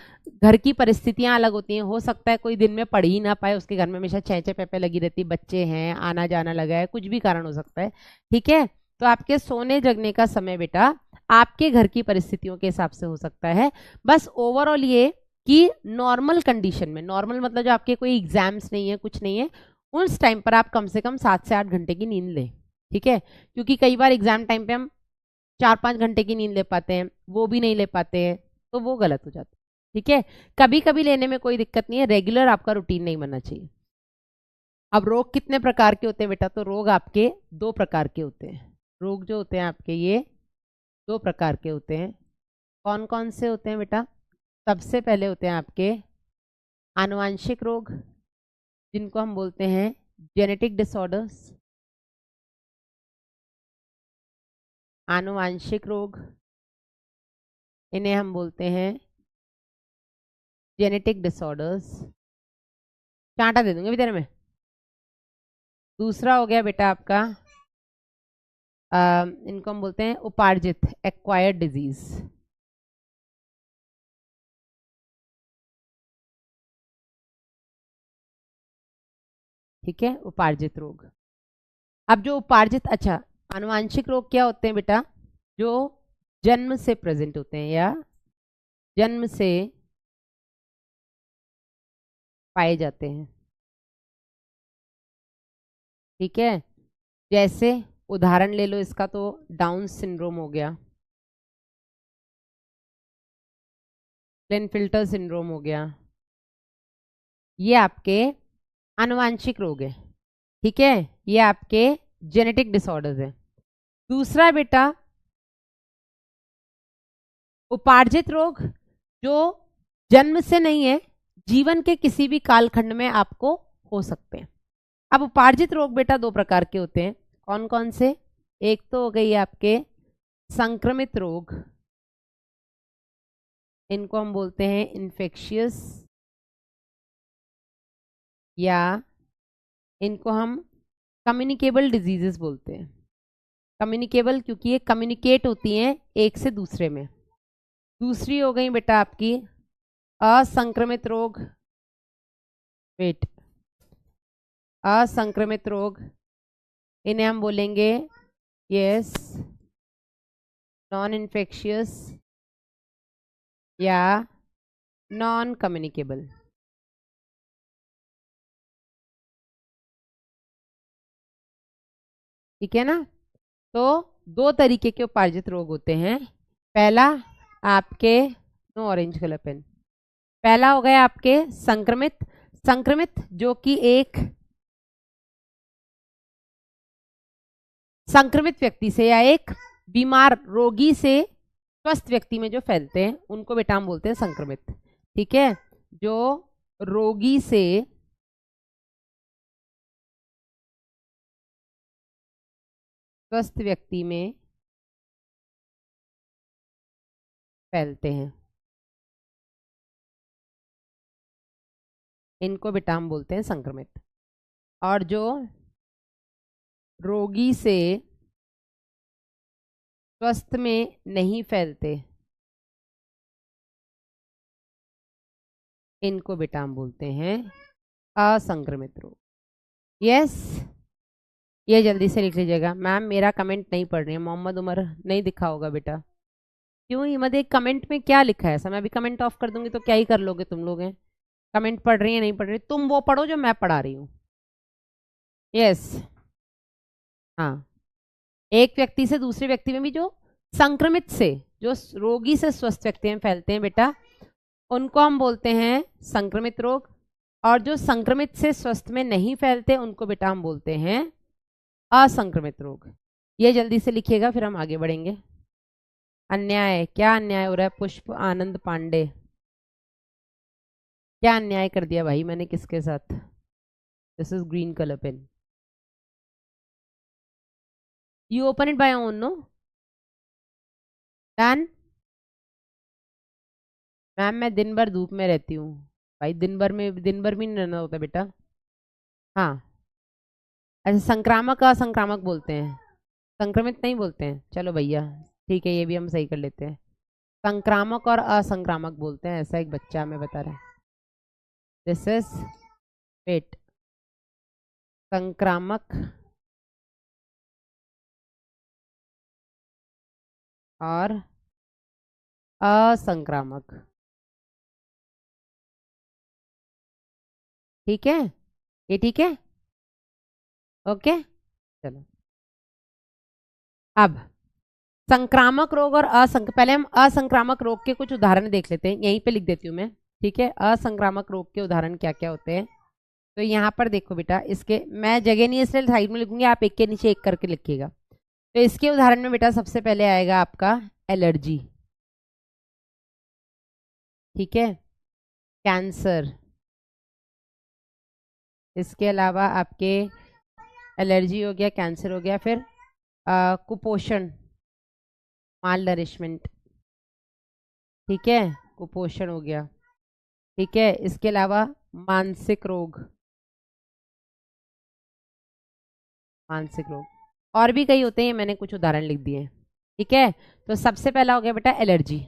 घर की परिस्थितियां अलग होती हैं। हो सकता है कोई दिन में पढ़ ही ना पाए, उसके घर में हमेशा चै चै पे लगी रहती, बच्चे हैं, आना जाना लगा है, कुछ भी कारण हो सकता है, ठीक है। तो आपके सोने जगने का समय बेटा आपके घर की परिस्थितियों के हिसाब से हो सकता है। बस ओवरऑल ये कि नॉर्मल कंडीशन में, नॉर्मल मतलब जो आपके कोई एग्जाम्स नहीं है, कुछ नहीं है, उस टाइम पर आप कम से कम 7 से 8 घंटे की नींद लें, ठीक है। क्योंकि कई बार एग्जाम टाइम पे हम 4-5 घंटे की नींद ले पाते हैं, वो भी नहीं ले पाते हैं, तो वो गलत हो जाता है, ठीक है। कभी कभी लेने में कोई दिक्कत नहीं है, रेगुलर आपका रूटीन नहीं बनना चाहिए। अब रोग कितने प्रकार के होते हैं बेटा, तो रोग आपके 2 प्रकार के होते हैं। रोग जो होते हैं आपके ये 2 प्रकार के होते हैं। कौन कौन से होते हैं बेटा, सबसे पहले होते हैं आपके आनुवांशिक रोग, जिनको हम बोलते हैं जेनेटिक डिसऑर्डर्स। आनुवांशिक रोग, इन्हें हम बोलते हैं जेनेटिक डिसऑर्डर्स। चांटा दे दूंगे भी में। दूसरा हो गया बेटा आपका इनको हम बोलते हैं उपार्जित, एक्वायर्ड डिजीज। ठीक है, उपार्जित रोग। अब जो उपार्जित, अच्छा आनुवांशिक रोग क्या होते हैं बेटा, जो जन्म से प्रेजेंट होते हैं या जन्म से पाए जाते हैं, ठीक है। जैसे उदाहरण ले लो इसका, तो डाउन सिंड्रोम हो गया, क्लेनफिल्टर सिंड्रोम हो गया, ये आपके आनुवांशिक रोग है, ठीक है, ये आपके जेनेटिक डिसऑर्डर्स है। दूसरा बेटा उपार्जित रोग, जो जन्म से नहीं है, जीवन के किसी भी कालखंड में आपको हो सकते हैं। अब उपार्जित रोग बेटा 2 प्रकार के होते हैं, कौन कौन से, एक तो हो गई आपके संक्रमित रोग, इनको हम बोलते हैं इन्फेक्शियस, या इनको हम कम्युनिकेबल डिजीजेस बोलते हैं। कम्युनिकेबल क्योंकि ये कम्युनिकेट होती हैं एक से दूसरे में। दूसरी हो गई बेटा आपकी असंक्रमित रोग, वेट, असंक्रमित रोग, इन्हें हम बोलेंगे यस नॉन इन्फेक्शियस या नॉन कम्युनिकेबल। ठीक है ना। तो 2 तरीके के उपार्जित रोग होते हैं। पहला आपके, नो ऑरेंज कलर पेन, पहला हो गया आपके संक्रमित, संक्रमित जो कि एक संक्रमित व्यक्ति से या एक बीमार रोगी से स्वस्थ व्यक्ति में जो फैलते हैं उनको बेटा हम बोलते हैं संक्रमित, ठीक है। जो रोगी से स्वस्थ व्यक्ति में फैलते हैं, इनको बेटा हम बोलते हैं संक्रमित। और जो रोगी से स्वस्थ में नहीं फैलते, इनको बेटा हम बोलते हैं असंक्रमित रोग। यस, ये जल्दी से लिख लीजिएगा। मैम मेरा कमेंट नहीं पढ़ रही है, मोहम्मद उमर नहीं दिखा होगा बेटा। क्यों हिम्मत, एक कमेंट में क्या लिखा है ऐसा, मैं अभी कमेंट ऑफ कर दूंगी तो क्या ही कर लोगे तुम लोग हैं। कमेंट पढ़ रही है नहीं पढ़ रही, तुम वो पढ़ो जो मैं पढ़ा रही हूँ। यस, हाँ, एक व्यक्ति से दूसरे व्यक्ति में भी जो संक्रमित से, जो रोगी से स्वस्थ व्यक्ति में फैलते हैं बेटा, उनको हम बोलते हैं संक्रमित रोग। और जो संक्रमित से स्वस्थ में नहीं फैलते उनको बेटा हम बोलते हैं असंक्रमित रोग। ये जल्दी से लिखिएगा फिर हम आगे बढ़ेंगे। अन्याय, क्या अन्याय हो रहा है? पुष्प आनंद पांडे, क्या अन्याय कर दिया भाई मैंने किसके साथ? This is green colour pen. You open it by own, no? Done. Ma'am मैं दिन भर धूप में रहती हूँ। भाई दिन भर भी नहीं रहना होता बेटा। हाँ, अच्छा, संक्रामक असंक्रामक बोलते हैं, संक्रमित नहीं बोलते हैं। चलो भैया ठीक है, ये भी हम सही कर लेते हैं। संक्रामक और असंक्रामक बोलते हैं, ऐसा एक बच्चा हमें बता रहा है। दिस इज वेट, संक्रामक और असंक्रामक। ठीक है, ये ठीक है, ओके। चलो अब संक्रामक रोग और पहले हम असंक्रामक रोग के कुछ उदाहरण देख लेते हैं, यहीं पे लिख देती हूँ मैं। ठीक है, असंक्रामक रोग के उदाहरण क्या क्या होते हैं। तो यहाँ पर देखो बेटा, इसके मैं जगह नहीं है इसलिए साइड में लिखूंगी, आप एक के नीचे एक करके लिखिएगा। तो इसके उदाहरण में बेटा सबसे पहले आएगा आपका एलर्जी। ठीक है, कैंसर, इसके अलावा आपके एलर्जी हो गया, कैंसर हो गया, फिर कुपोषण, माल नरिशमेंट। ठीक है, कुपोषण हो गया। ठीक है, इसके अलावा मानसिक रोग, मानसिक रोग और भी कई होते हैं, मैंने कुछ उदाहरण लिख दिए हैं। ठीक है, तो सबसे पहला हो गया बेटा एलर्जी।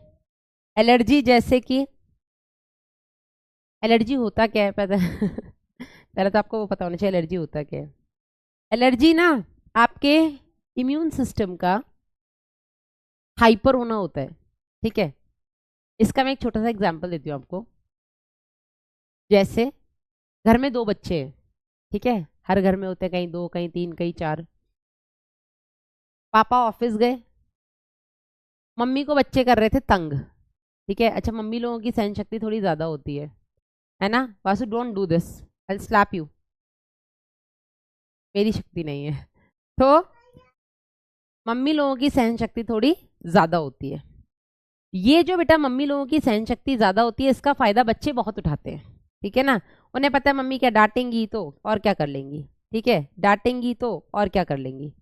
एलर्जी जैसे कि, एलर्जी होता क्या है पता पहले तो आपको वो पता होना चाहिए एलर्जी होता क्या है। एलर्जी ना आपके इम्यून सिस्टम का हाइपर होना होता है। ठीक है, इसका मैं एक छोटा सा एग्जांपल देती हूँ आपको। जैसे घर में दो बच्चे हैं, ठीक है, हर घर में होते हैं, कहीं दो, कहीं तीन, कहीं चार। पापा ऑफिस गए, मम्मी को बच्चे कर रहे थे तंग। ठीक है, अच्छा, मम्मी लोगों की सहन शक्ति थोड़ी ज्यादा होती है ना? Vasu don't do this, I will slap you. मेरी शक्ति नहीं है। तो मम्मी लोगों की सहन शक्ति थोड़ी ज्यादा होती है। ये जो बेटा मम्मी लोगों की सहन शक्ति ज्यादा होती है, इसका फायदा बच्चे बहुत उठाते हैं। ठीक है ना, उन्हें पता है मम्मी क्या डांटेंगी तो और क्या कर लेंगी। ठीक है, डांटेंगी तो और क्या कर लेंगी,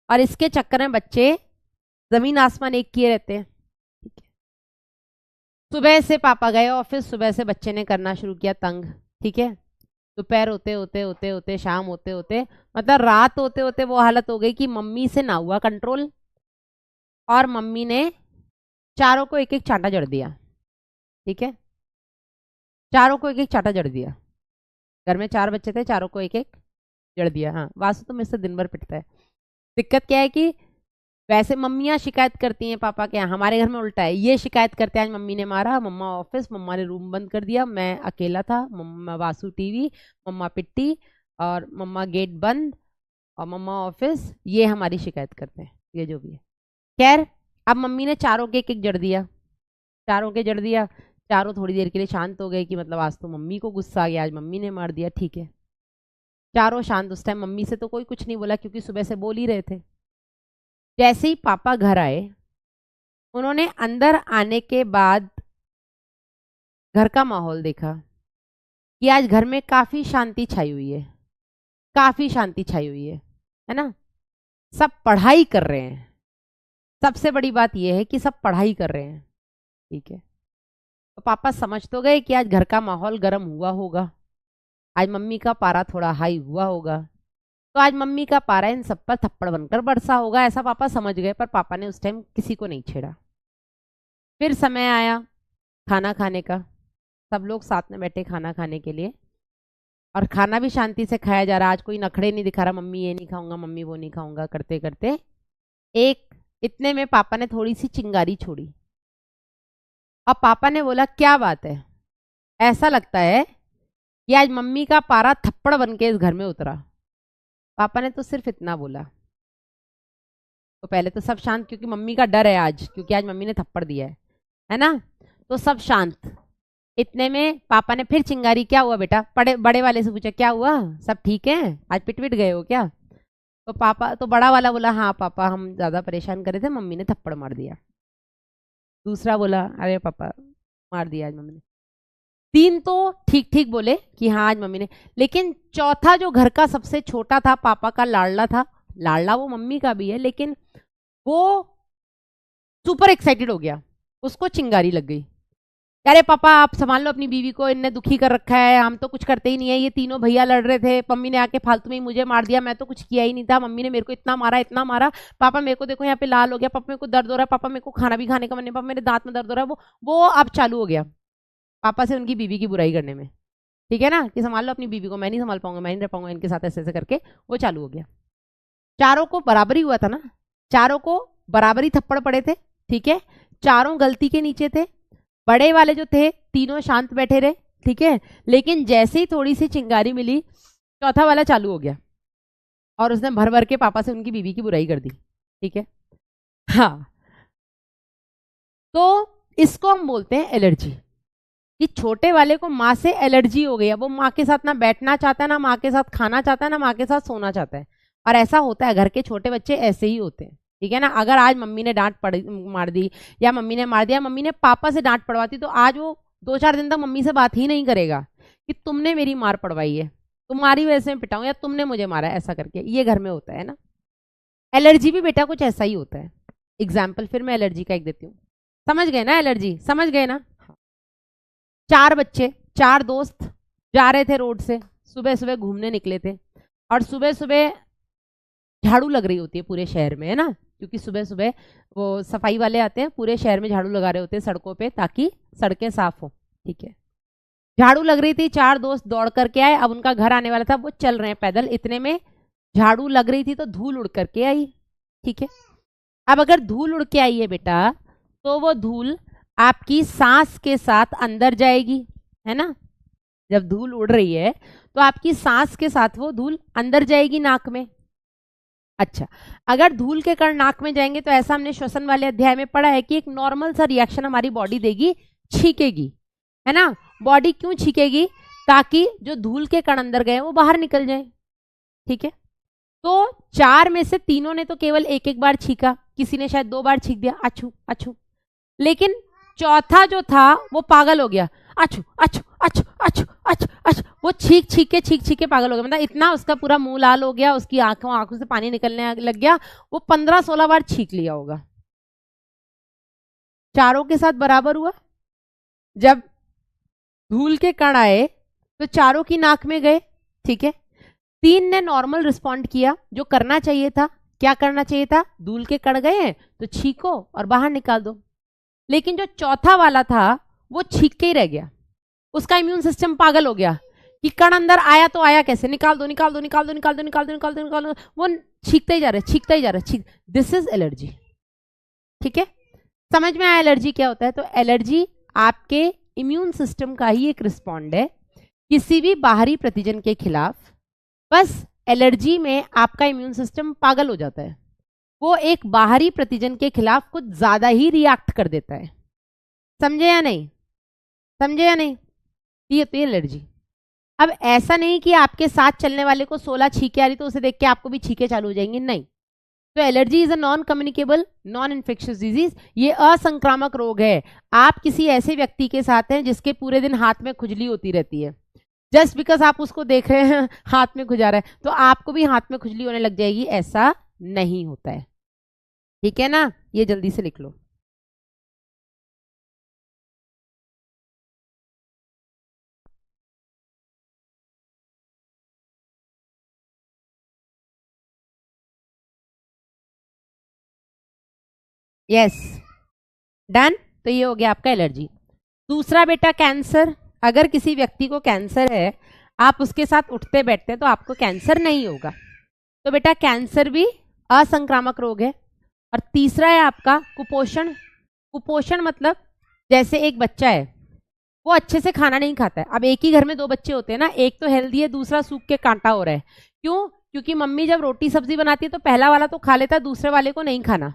और इसके चक्कर में बच्चे जमीन आसमान एक किए रहते हैं। ठीक है, सुबह से पापा गए ऑफिस, सुबह से बच्चे ने करना शुरू किया तंग। ठीक है, दोपहर होते होते होते होते शाम होते होते, मतलब रात होते होते वो हालत हो गई कि मम्मी से ना हुआ कंट्रोल, और मम्मी ने चारों को एक एक चांटा जड़ दिया। ठीक है, चारों को एक एक चांटा जड़ दिया। घर में चार बच्चे थे, चारों को एक एक जड़ दिया। हाँ, वासु तो मेरे से दिन भर पिटता है। दिक्कत क्या है कि वैसे मम्मियाँ शिकायत करती हैं पापा के यहाँ, हमारे घर में उल्टा है, ये शिकायत करते हैं आज मम्मी ने मारा, मम्मा ऑफिस, मम्मा ने रूम बंद कर दिया, मैं अकेला था, मम्मा वासु टीवी, मम्मा पिट्टी, और मम्मा गेट बंद, और मम्मा ऑफिस, ये हमारी शिकायत करते हैं, ये जो भी है। खैर, अब मम्मी ने चारों के एक एक जड़ दिया, चारों के जड़ दिया, चारों थोड़ी देर के लिए शांत हो गए कि मतलब आज तो मम्मी को गुस्सा आ गया, आज मम्मी ने मार दिया। ठीक है, चारों शांत। उस टाइम मम्मी से तो कोई कुछ नहीं बोला क्योंकि सुबह से बोल ही रहे थे। जैसे ही पापा घर आए, उन्होंने अंदर आने के बाद घर का माहौल देखा कि आज घर में काफी शांति छाई हुई है, काफी शांति छाई हुई है ना? सब पढ़ाई कर रहे हैं, सबसे बड़ी बात यह है कि सब पढ़ाई कर रहे हैं। ठीक है, तो पापा समझ तो गए कि आज घर का माहौल गर्म हुआ होगा, आज मम्मी का पारा थोड़ा हाई हुआ होगा, तो आज मम्मी का पारा इन सब पर थप्पड़ बनकर बरसा होगा, ऐसा पापा समझ गए। पर पापा ने उस टाइम किसी को नहीं छेड़ा। फिर समय आया खाना खाने का, सब लोग साथ में बैठे खाना खाने के लिए, और खाना भी शांति से खाया जा रहा। आज कोई नखड़े नहीं दिखा रहा, मम्मी ये नहीं खाऊंगा, मम्मी वो नहीं खाऊंगा, करते करते एक इतने में पापा ने थोड़ी सी चिंगारी छोड़ी। अब पापा ने बोला क्या बात है, ऐसा लगता है ये आज मम्मी का पारा थप्पड़ बन के इस घर में उतरा। पापा ने तो सिर्फ इतना बोला। तो पहले तो सब शांत, क्योंकि मम्मी का डर है आज, क्योंकि आज मम्मी ने थप्पड़ दिया है ना। तो सब शांत। इतने में पापा ने फिर चिंगारी, क्या हुआ बेटा? बड़े बड़े वाले से पूछा, क्या हुआ, सब ठीक है? आज पिट गए हो क्या? तो पापा, तो बड़ा वाला बोला, हाँ पापा हम ज्यादा परेशान कर रहे थे, मम्मी ने थप्पड़ मार दिया। दूसरा बोला, अरे पापा मार दिया आज मम्मी ने। तीन तो ठीक ठीक बोले कि हाँ आज मम्मी ने। लेकिन चौथा जो घर का सबसे छोटा था, पापा का लाडला था, लाडला वो मम्मी का भी है, लेकिन वो सुपर एक्साइटेड हो गया, उसको चिंगारी लग गई। अरे पापा आप संभाल लो अपनी बीवी को, इनने दुखी कर रखा है, हम तो कुछ करते ही नहीं है, ये तीनों भैया लड़ रहे थे, मम्मी ने आके फालतू में ही मुझे मार दिया, मैं तो कुछ किया ही नहीं था, मम्मी ने मेरे को इतना मारा इतना मारा, पापा मेरे को देखो यहाँ पे लाल हो गया, पापा मेरे को दर्द हो रहा है, पापा मेरे को खाना भी खाने का मन नहीं, पापा मेरे दांत में दर्द हो रहा है। वो अब चालू हो गया पापा से उनकी बीवी की बुराई करने में, ठीक है ना, कि संभाल लो अपनी बीवी को, मैं नहीं संभाल पाऊंगा, मैं नहीं रह पाऊंगा इनके साथ, ऐसे ऐसे करके वो चालू हो गया। चारों को बराबरी हुआ था ना, चारों को बराबरी थप्पड़ पड़े थे, ठीक है, चारों गलती के नीचे थे। बड़े वाले जो थे तीनों शांत बैठे रहे, ठीक है, लेकिन जैसे ही थोड़ी सी चिंगारी मिली, चौथा वाला चालू हो गया और उसने भर भर के पापा से उनकी बीवी की बुराई कर दी, ठीक है। हाँ, तो इसको हम बोलते हैं एलर्जी, कि छोटे वाले को माँ से एलर्जी हो गई है, वो माँ के साथ ना बैठना चाहता है, ना माँ के साथ खाना चाहता है, ना माँ के साथ सोना चाहता है। और ऐसा होता है, घर के छोटे बच्चे ऐसे ही होते हैं, ठीक है ना। अगर आज मम्मी ने डांट मार दी, या मम्मी ने मार दिया, मम्मी ने पापा से डांट पड़वाती, तो आज वो 2-4 दिन तक मम्मी से बात ही नहीं करेगा कि तुमने मेरी मार पड़वाई है, तुम्हारी वजह से मैं पिटाऊं, या तुमने मुझे मारा है, ऐसा करके। ये घर में होता है ना। एलर्जी भी बेटा कुछ ऐसा ही होता है। एग्जाम्पल फिर मैं एलर्जी का एक देती हूँ, समझ गए ना एलर्जी, समझ गए ना। 4 बच्चे, 4 दोस्त जा रहे थे रोड से, सुबह सुबह घूमने निकले थे, और सुबह सुबह झाड़ू लग रही होती है पूरे शहर में, है ना, क्योंकि सुबह सुबह वो सफाई वाले आते हैं, पूरे शहर में झाड़ू लगा रहे होते हैं सड़कों पे, ताकि सड़कें साफ हो, ठीक है। झाड़ू लग रही थी, 4 दोस्त दौड़ करके आए, अब उनका घर आने वाला था, वो चल रहे हैं पैदल, इतने में झाड़ू लग रही थी तो धूल उड़ करके आई, ठीक है। अब अगर धूल उड़ के आई है बेटा, तो वो धूल आपकी सांस के साथ अंदर जाएगी, है ना। जब धूल उड़ रही है तो आपकी सांस के साथ वो धूल अंदर जाएगी नाक में। अच्छा, अगर धूल के कण नाक में जाएंगे तो ऐसा हमने श्वसन वाले अध्याय में पढ़ा है कि एक नॉर्मल सा रिएक्शन हमारी बॉडी देगी, छींकेगी, है ना। बॉडी क्यों छींकेगी? ताकि जो धूल के कण अंदर गए वो बाहर निकल जाए, ठीक है। तो 4 में से तीनों ने तो केवल एक एक बार छींका, किसी ने शायद 2 बार छींक दिया, अछू अछू, लेकिन चौथा जो था वो पागल हो गया, अछू अछू अछू अछू अछू अछू, वो छींक छींक के पागल हो गया, मतलब इतना उसका पूरा मुंह लाल हो गया, उसकी आंखों से पानी निकलने लग गया, वो 15-16 बार छींक लिया होगा। चारों के साथ बराबर हुआ। जब धूल के कण आए तो चारों की नाक में गए, ठीक है। 3 ने नॉर्मल रिस्पॉन्ड किया, जो करना चाहिए था। क्या करना चाहिए था? धूल के कण गए हैं तो छींको और बाहर निकाल दो। लेकिन जो चौथा वाला था वो छींक के ही रह गया, उसका इम्यून सिस्टम पागल हो गया कि कण अंदर आया तो आया कैसे, निकाल दो निकाल दो निकाल दो निकाल दो निकाल दो निकाल दो निकाल दो, वो छींकते ही जा रहे छींकते ही जा रहे। दिस इज एलर्जी, ठीक है। समझ में आया एलर्जी क्या होता है? तो एलर्जी आपके इम्यून सिस्टम का ही एक रिस्पॉन्ड है किसी भी बाहरी प्रतिजन के खिलाफ। बस एलर्जी में आपका इम्यून सिस्टम पागल हो जाता है, वो एक बाहरी प्रतिजन के खिलाफ कुछ ज्यादा ही रिएक्ट कर देता है। समझे या नहीं? समझे या नहीं? ये तो एलर्जी। अब ऐसा नहीं कि आपके साथ चलने वाले को 16 छींके आ रही तो उसे देख के आपको भी छींके चालू हो जाएंगी, नहीं। तो allergy is a non communicable non infectious disease, ये असंक्रामक रोग है। आप किसी ऐसे व्यक्ति के साथ हैं जिसके पूरे दिन हाथ में खुजली होती रहती है, जस्ट बिकॉज आप उसको देख रहे हैं हाथ में खुजा रहा है तो आपको भी हाथ में खुजली होने लग जाएगी, ऐसा नहीं होता है, ठीक है ना। ये जल्दी से लिख लो। Yes, done. तो ये हो गया आपका एलर्जी। दूसरा बेटा कैंसर। अगर किसी व्यक्ति को कैंसर है, आप उसके साथ उठते बैठते हैं तो आपको कैंसर नहीं होगा, तो बेटा कैंसर भी असंक्रामक रोग है। और तीसरा है आपका कुपोषण। कुपोषण मतलब जैसे एक बच्चा है, वो अच्छे से खाना नहीं खाता है। अब एक ही घर में 2 बच्चे होते हैं ना, एक तो हेल्दी है, दूसरा सूख के कांटा हो रहा है। क्यों? क्योंकि मम्मी जब रोटी सब्जी बनाती है तो पहला वाला तो खा लेता है, दूसरे वाले को नहीं खाना।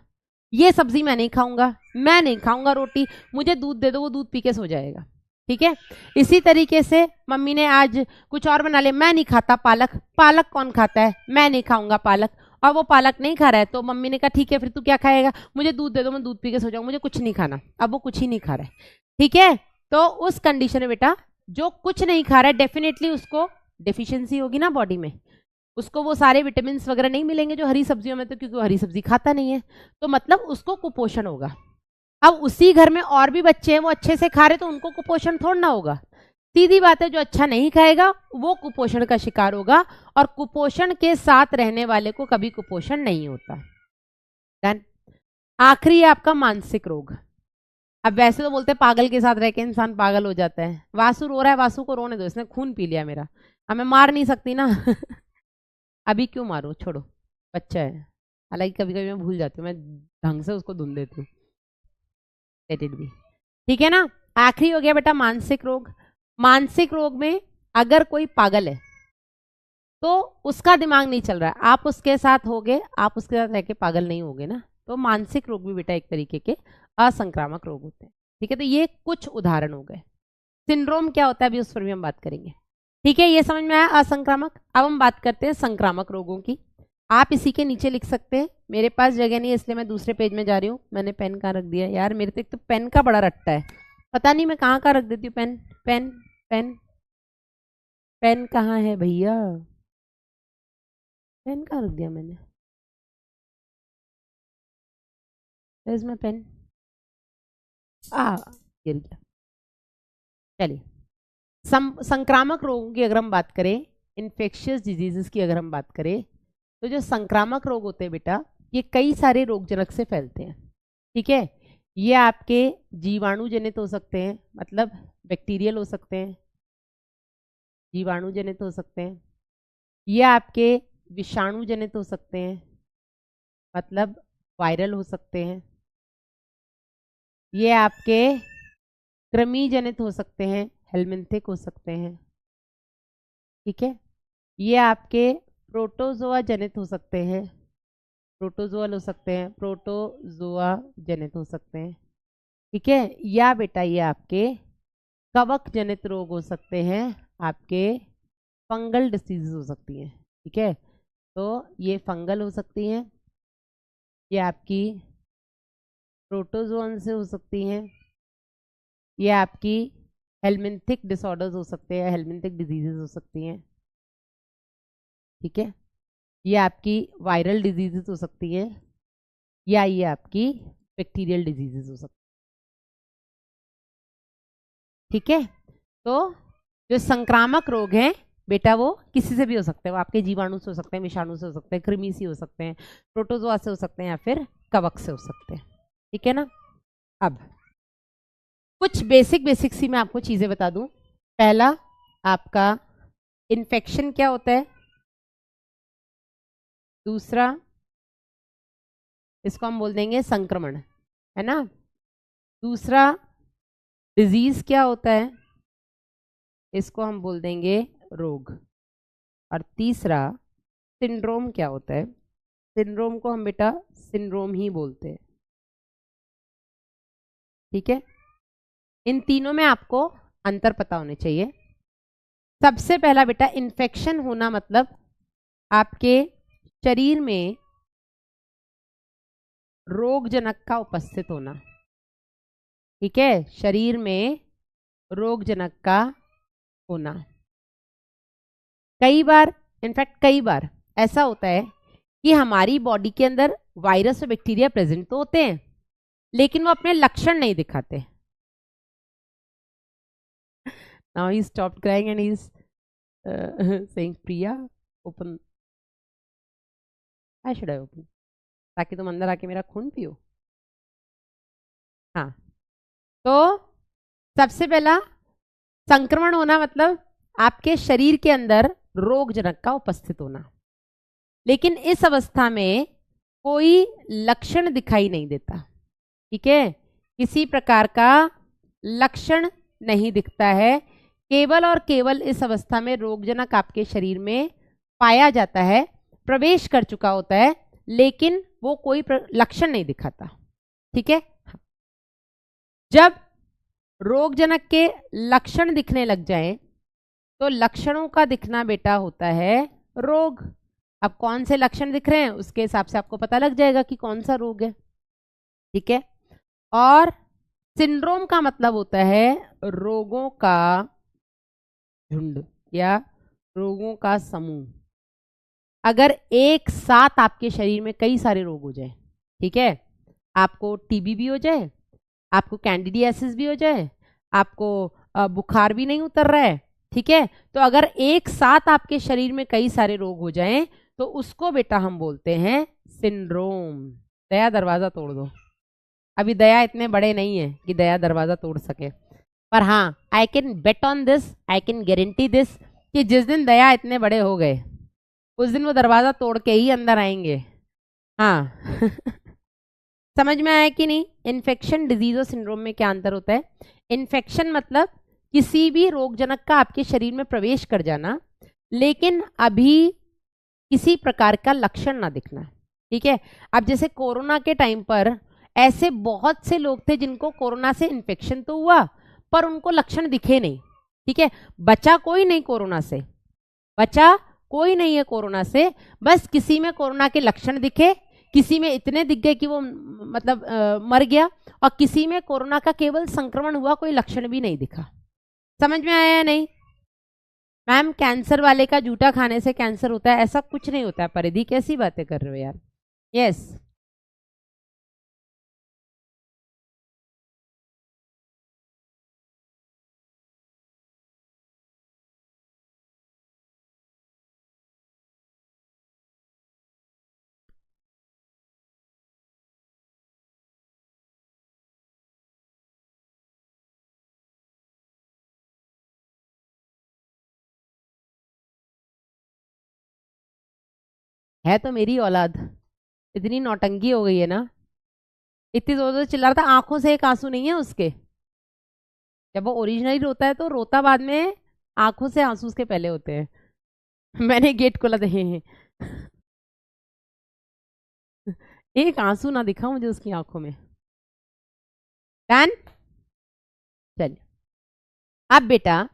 ये सब्जी मैं नहीं खाऊंगा, मैं नहीं खाऊंगा रोटी, मुझे दूध दे दो, वो दूध पी के सो जाएगा। ठीक है। इसी तरीके से मम्मी ने आज कुछ और बना ले, मैं नहीं खाता पालक, पालक कौन खाता है, मैं नहीं खाऊंगा पालक, और वो पालक नहीं खा रहा है तो मम्मी ने कहा ठीक है फिर तू क्या खाएगा, मुझे दूध दे दो, मैं दूध पी के सो जाऊंगा, मुझे कुछ नहीं खाना। अब वो कुछ ही नहीं खा रहा है। ठीक है। तो उस कंडीशन में बेटा जो कुछ नहीं खा रहा है डेफिनेटली उसको डेफिशिएंसी होगी ना बॉडी में, उसको वो सारे विटामिन वगैरह नहीं मिलेंगे जो हरी सब्जियों में, तो क्योंकि वो हरी सब्जी खाता नहीं है, तो मतलब उसको कुपोषण होगा। अब उसी घर में और भी बच्चे हैं वो अच्छे से खा रहे तो उनको कुपोषण थोड़ा ना होगा। सीधी बात है, जो अच्छा नहीं खाएगा वो कुपोषण का शिकार होगा, और कुपोषण के साथ रहने वाले को कभी कुपोषण नहीं होता। डन। आखिरी है आपका मानसिक रोग। अब वैसे तो बोलते हैं पागल के साथ रह के इंसान पागल हो जाता है। वासु रो रहा है, वासु को रोने दो, इसने खून पी लिया मेरा, अब मैं मार नहीं सकती ना अभी क्यों मारूं, छोड़ो, बच्चा है। हालांकि कभी कभी मैं भूल जाती हूँ, मैं ढंग से उसको धुन देती हूँ। Let it be. ठीक है ना। आखिरी हो गया बेटा मानसिक रोग। मानसिक रोग में अगर कोई पागल है तो उसका दिमाग नहीं चल रहा है, आप उसके साथ होगे, आप उसके साथ रह के पागल नहीं होगे ना, तो मानसिक रोग भी बेटा एक तरीके के असंक्रामक रोग होते हैं। ठीक है। तो ये कुछ उदाहरण हो गए। सिंड्रोम क्या होता है अभी उस पर भी हम बात करेंगे। ठीक है, ये समझ में आया असंक्रामक। अब हम बात करते हैं संक्रामक रोगों की। आप इसी के नीचे लिख सकते हैं, मेरे पास जगह नहीं है इसलिए मैं दूसरे पेज में जा रही हूँ। मैंने पेन कहाँ रख दिया यार, मेरे तो एक तो पेन का बड़ा रट्टा है, पता नहीं मैं कहाँ कहाँ रख देती हूँ पेन। पेन पेन पेन कहाँ है भैया, पेन कहाँ रख दिया मैंने, इसमें पेन गिर गया। चलिए, संक्रामक रोगों की अगर हम बात करें, इन्फेक्शियस डिजीजेस की अगर हम बात करें, तो जो संक्रामक रोग होते हैं बेटा ये कई सारे रोगजनक से फैलते हैं। ठीक है। ये आपके जीवाणु जनित हो सकते हैं, मतलब बैक्टीरियल हो सकते हैं, जीवाणु जनित हो सकते हैं। ये आपके विषाणु जनित हो सकते हैं, मतलब वायरल हो सकते हैं। ये आपके कृमि जनित हो सकते हैं, हेलमिंथिक हो सकते हैं। ठीक है। ये आपके प्रोटोजोआ जनित हो सकते हैं, प्रोटोजोअल हो सकते हैं, प्रोटोजोआ जनित हो सकते हैं। ठीक है। या बेटा ये आपके कवक जनित रोग हो सकते हैं, आपके फंगल डिसीज हो सकती हैं। ठीक है। तो ये फंगल हो सकती हैं, ये आपकी प्रोटोजोन से हो सकती हैं, ये आपकी हेलमिंथिक डिसऑर्डर्स हो सकते हैं, हेलमिंथिक डिजीजेज हो सकती हैं। ठीक है। ये आपकी वायरल डिजीजेस हो सकती हैं, या ये आपकी बैक्टीरियल डिजीजेस हो सकती हैं। ठीक है। तो जो संक्रामक रोग हैं बेटा वो किसी से भी हो सकते हैं, वो आपके जीवाणु से हो सकते हैं, विषाणु से हो सकते हैं, कृमि से हो सकते हैं, प्रोटोजोआ से हो सकते हैं, या फिर कवक से हो सकते हैं। ठीक है ना। अब कुछ बेसिक सी मैं आपको चीजें बता दूं। पहला आपका इन्फेक्शन क्या होता है, दूसरा इसको हम बोल देंगे संक्रमण, है ना, दूसरा डिजीज क्या होता है, इसको हम बोल देंगे रोग, और तीसरा सिंड्रोम क्या होता है, सिंड्रोम को हम बेटा सिंड्रोम ही बोलते हैं। ठीक है। इन तीनों में आपको अंतर पता होने चाहिए। सबसे पहला बेटा इन्फेक्शन होना मतलब आपके शरीर में रोगजनक का उपस्थित होना। ठीक है। शरीर में रोगजनक का होना। कई बार, इनफैक्ट कई बार ऐसा होता है कि हमारी बॉडी के अंदर वायरस और बैक्टीरिया प्रेजेंट तो होते हैं लेकिन वो अपने लक्षण नहीं दिखाते। Now he stopped crying and he's saying, Priya, open. Why should I open? ताकि तुम अंदर आके मेरा खून पियो। हाँ, तो सबसे पहला संक्रमण होना मतलब आपके शरीर के अंदर रोगजनक का उपस्थित होना, लेकिन इस अवस्था में कोई लक्षण दिखाई नहीं देता। ठीक है। किसी प्रकार का लक्षण नहीं दिखता है। केवल और केवल इस अवस्था में रोगजनक आपके शरीर में पाया जाता है, प्रवेश कर चुका होता है, लेकिन वो कोई लक्षण नहीं दिखाता। ठीक है, जब रोगजनक के लक्षण दिखने लग जाएं तो लक्षणों का दिखना बेटा होता है रोग। अब कौन से लक्षण दिख रहे हैं उसके हिसाब से आपको पता लग जाएगा कि कौन सा रोग है। ठीक है, और सिंड्रोम का मतलब होता है रोगों का झुंड या रोगों का समूह। अगर एक साथ आपके शरीर में कई सारे रोग हो जाए, ठीक है, आपको टीबी भी हो जाए, आपको कैंडिडियासिस भी हो जाए, आपको बुखार भी नहीं उतर रहा है, ठीक है, तो अगर एक साथ आपके शरीर में कई सारे रोग हो जाएं तो उसको बेटा हम बोलते हैं सिंड्रोम। दया दरवाजा तोड़ दो। अभी दया इतने बड़े नहीं है कि दया दरवाजा तोड़ सके, पर हाँ, I can bet on this, I can guarantee this कि जिस दिन दया इतने बड़े हो गए उस दिन वो दरवाजा तोड़ के ही अंदर आएंगे। हाँ समझ में आया कि नहीं? इन्फेक्शन, डिजीज और सिंड्रोम में क्या अंतर होता है? इन्फेक्शन मतलब किसी भी रोगजनक का आपके शरीर में प्रवेश कर जाना, लेकिन अभी किसी प्रकार का लक्षण ना दिखना। ठीक है, अब जैसे कोरोना के टाइम पर ऐसे बहुत से लोग थे जिनको कोरोना से इन्फेक्शन तो हुआ पर उनको लक्षण दिखे नहीं। ठीक है, बचा कोई नहीं कोरोना से, बचा कोई नहीं है कोरोना से, बस किसी में कोरोना के लक्षण दिखे, किसी में इतने दिख गए कि वो मतलब मर गया, और किसी में कोरोना का केवल संक्रमण हुआ, कोई लक्षण भी नहीं दिखा। समझ में आया या नहीं? मैम कैंसर वाले का जूठा खाने से कैंसर होता है, ऐसा कुछ नहीं होता है। परिधि कैसी बातें कर रहे हो यार? यस, है तो मेरी औलाद, इतनी नौटंकी हो गई है ना, इतनी जोर जोर चिल्ला रहा था, आंखों से एक आंसू नहीं है उसके। जब वो ओरिजिनली रोता है तो रोता बाद में, आंखों से आंसू उसके पहले होते हैं। मैंने गेट खोला था, एक आंसू ना दिखा मुझे उसकी आंखों में। डन, चलिए अब बेटा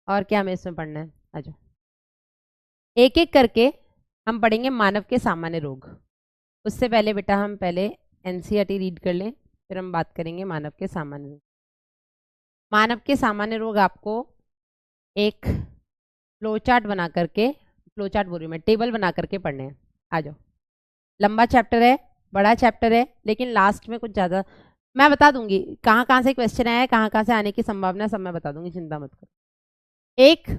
और क्या हमें इसमें पढ़ना है? आ जाओ, एक एक करके हम पढ़ेंगे मानव के सामान्य रोग। उससे पहले बेटा हम पहले एनसीईआरटी रीड कर लें, फिर हम बात करेंगे मानव के सामान्य रोग। मानव के सामान्य रोग आपको एक फ्लो चार्ट बना करके, फ्लो चार्ट बोल रही हूँ मैं, टेबल बना करके पढ़ने हैं। आ जाओ, लंबा चैप्टर है, बड़ा चैप्टर है, लेकिन लास्ट में कुछ ज़्यादा मैं बता दूंगी, कहाँ कहाँ से क्वेश्चन आया है, कहाँ कहाँ से आने की संभावना, सब मैं बता दूंगी, चिंता मत करो। एक,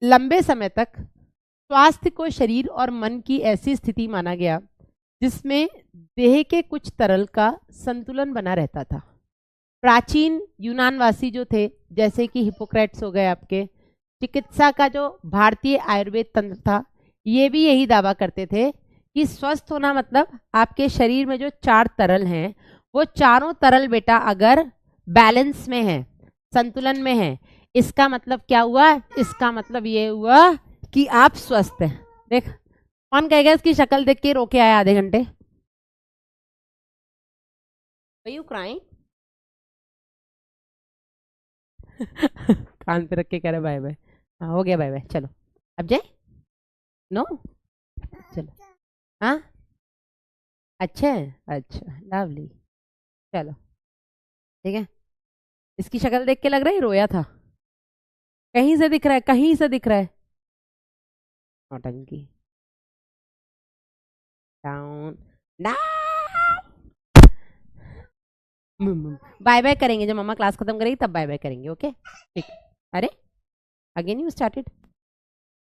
लंबे समय तक स्वास्थ्य को शरीर और मन की ऐसी स्थिति माना गया जिसमें देह के कुछ तरल का संतुलन बना रहता था। प्राचीन यूनानवासी जो थे, जैसे कि हिपोक्रेट्स हो गए आपके, चिकित्सा का जो भारतीय आयुर्वेद तंत्र था, ये भी यही दावा करते थे कि स्वस्थ होना मतलब आपके शरीर में जो 4 तरल हैं, वो चारों तरल बेटा अगर बैलेंस में है, संतुलन में है, इसका मतलब क्या हुआ? इसका मतलब ये हुआ कि आप स्वस्थ हैं। देख, कौन कहेगा इसकी शक्ल देख के रोके आया आधे घंटे? Were you crying? कान पे रख के कह रहे बाय बाय। हाँ हो गया बाय बाय, चलो अब जाए। नो, चलो, हाँ अच्छा है, अच्छा लवली, चलो ठीक है। इसकी शक्ल देख के लग रहा है रोया था, कहीं से दिख रहा है, कहीं से दिख रहा है नौटंकी। डाउन बाय बाय करेंगे जब मम्मा क्लास खत्म करेगी, तब बाय बाय करेंगे, ओके ठीक। अरे अगेन यू स्टार्टेड।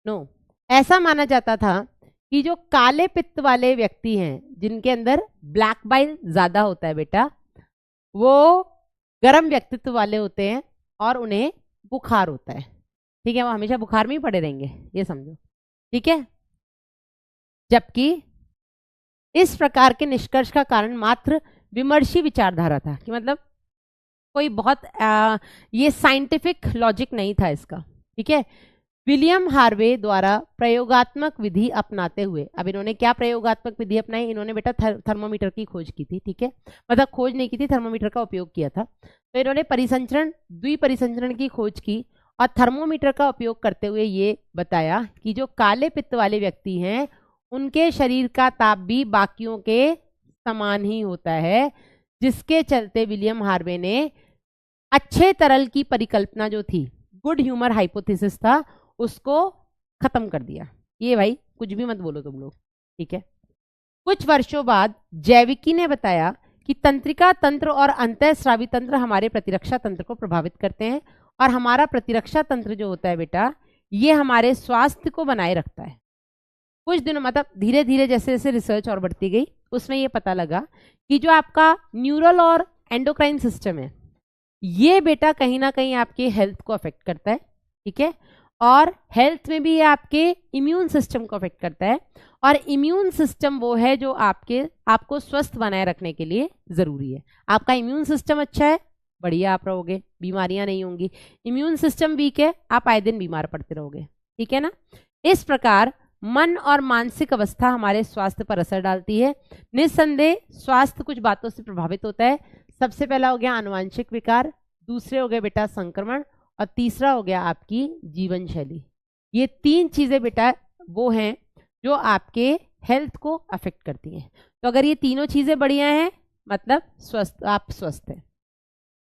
नो, ऐसा माना जाता था कि जो काले पित्त वाले व्यक्ति हैं, जिनके अंदर ब्लैक बाइल ज्यादा होता है बेटा, वो गर्म व्यक्तित्व वाले होते हैं और उन्हें बुखार होता है। ठीक है, वो हमेशा बुखार में ही पड़े रहेंगे, ये समझो। ठीक है, जबकि इस प्रकार के निष्कर्ष का कारण मात्र विमर्शी विचारधारा था, कि मतलब कोई बहुत ये साइंटिफिक लॉजिक नहीं था इसका, ठीक है। विलियम हार्वे द्वारा प्रयोगात्मक विधि अपनाते हुए, अब इन्होंने क्या प्रयोगात्मक विधि अपनाई, इन्होंने बेटा थर्मोमीटर की खोज की थी, ठीक है, मतलब खोज नहीं की थी, थर्मोमीटर का उपयोग किया था। तो इन्होंने परिसंचरण, द्विपरिसंचरण की खोज की और थर्मोमीटर का उपयोग करते हुए ये बताया कि जो काले पित्त वाले व्यक्ति हैं उनके शरीर का ताप भी बाकियों के समान ही होता है, जिसके चलते विलियम हार्वे ने अच्छे तरल की परिकल्पना जो थी, गुड ह्यूमर हाइपोथेसिस था, उसको खत्म कर दिया। ये भाई कुछ भी मत बोलो तुम लोग, ठीक है। कुछ वर्षों बाद जैविकी ने बताया कि तंत्रिका तंत्र और अंतःस्रावी तंत्र हमारे प्रतिरक्षा तंत्र को प्रभावित करते हैं और हमारा प्रतिरक्षा तंत्र जो होता है बेटा, ये हमारे स्वास्थ्य को बनाए रखता है। कुछ दिनों मतलब धीरे धीरे जैसे जैसे रिसर्च और बढ़ती गई, उसमें ये पता लगा कि जो आपका न्यूरल और एंडोक्राइन सिस्टम है, ये बेटा कहीं ना कहीं आपके हेल्थ को अफेक्ट करता है, ठीक है, और हेल्थ में भी ये आपके इम्यून सिस्टम को अफेक्ट करता है। और इम्यून सिस्टम वो है जो आपको स्वस्थ बनाए रखने के लिए जरूरी है। आपका इम्यून सिस्टम अच्छा है, बढ़िया आप रहोगे, बीमारियां नहीं होंगी। इम्यून सिस्टम वीक है, आप आए दिन बीमार पड़ते रहोगे, ठीक है ना। इस प्रकार मन और मानसिक अवस्था हमारे स्वास्थ्य पर असर डालती है। निस्संदेह स्वास्थ्य कुछ बातों से प्रभावित होता है। सबसे पहला हो गया आनुवांशिक विकार, दूसरे हो गए बेटा संक्रमण, और तीसरा हो गया आपकी जीवन शैली। ये तीन चीजें बेटा वो हैं जो आपके हेल्थ को अफेक्ट करती हैं। तो अगर ये तीनों चीजें बढ़िया हैं मतलब स्वस्थ, आप स्वस्थ हैं,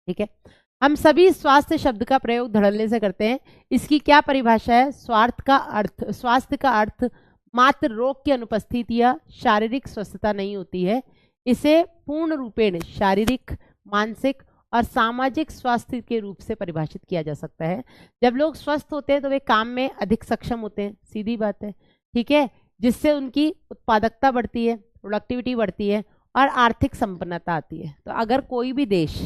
ठीक है। हम सभी स्वास्थ्य शब्द का प्रयोग धड़ल्ले से करते हैं। इसकी क्या परिभाषा है? स्वास्थ्य का अर्थ मात्र रोग की अनुपस्थिति या शारीरिक स्वस्थता नहीं होती है। इसे पूर्ण रूपेण शारीरिक, मानसिक और सामाजिक स्वास्थ्य के रूप से परिभाषित किया जा सकता है। जब लोग स्वस्थ होते हैं तो वे काम में अधिक सक्षम होते हैं, सीधी बात है, ठीक है, जिससे उनकी उत्पादकता बढ़ती है, प्रोडक्टिविटी बढ़ती है और आर्थिक संपन्नता आती है। तो अगर कोई भी देश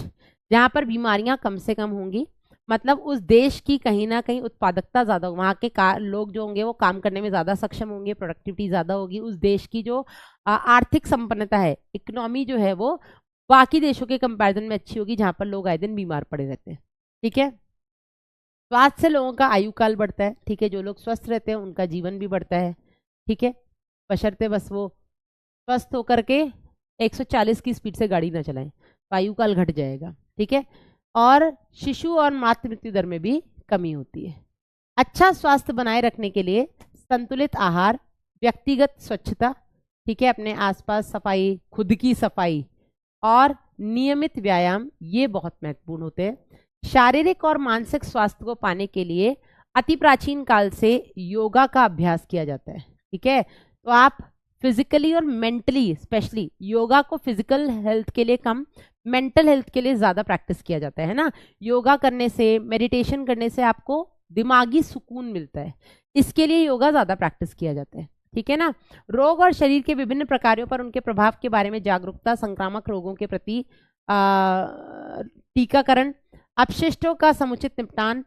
जहाँ पर बीमारियां कम से कम होंगी, मतलब उस देश की कहीं ना कहीं उत्पादकता ज़्यादा होगी, वहाँ के लोग जो होंगे वो काम करने में ज़्यादा सक्षम होंगे, प्रोडक्टिविटी ज़्यादा होगी, उस देश की जो आर्थिक संपन्नता है, इकोनॉमी जो है वो बाकी देशों के कंपैरिजन में अच्छी होगी, जहाँ पर लोग आए दिन बीमार पड़े रहते हैं, ठीक है। स्वास्थ्य से लोगों का आयु काल बढ़ता है, ठीक है, जो लोग स्वस्थ रहते हैं उनका जीवन भी बढ़ता है, ठीक है, बशर्ते बस वो स्वस्थ होकर के 140 की स्पीड से गाड़ी ना चलाएं, तो आयु काल घट जाएगा, ठीक है। और शिशु और मातृ मृत्यु दर में भी कमी होती है। अच्छा स्वास्थ्य बनाए रखने के लिए संतुलित आहार, व्यक्तिगत स्वच्छता, ठीक है, अपने आसपास सफाई, खुद की सफाई और नियमित व्यायाम, ये बहुत महत्वपूर्ण होते हैं। शारीरिक और मानसिक स्वास्थ्य को पाने के लिए अति प्राचीन काल से योगा का अभ्यास किया जाता है, ठीक है। तो आप फिजिकली और मेंटली, स्पेशली योगा को फिजिकल हेल्थ के लिए कम, मेंटल हेल्थ के लिए ज़्यादा प्रैक्टिस किया जाता है ना। योगा करने से, मेडिटेशन करने से आपको दिमागी सुकून मिलता है, इसके लिए योगा ज़्यादा प्रैक्टिस किया जाता है, ठीक है ना। रोग और शरीर के विभिन्न प्रकारों पर उनके प्रभाव के बारे में जागरूकता, संक्रामक रोगों के प्रति टीकाकरण, अपशिष्टों का समुचित निपटान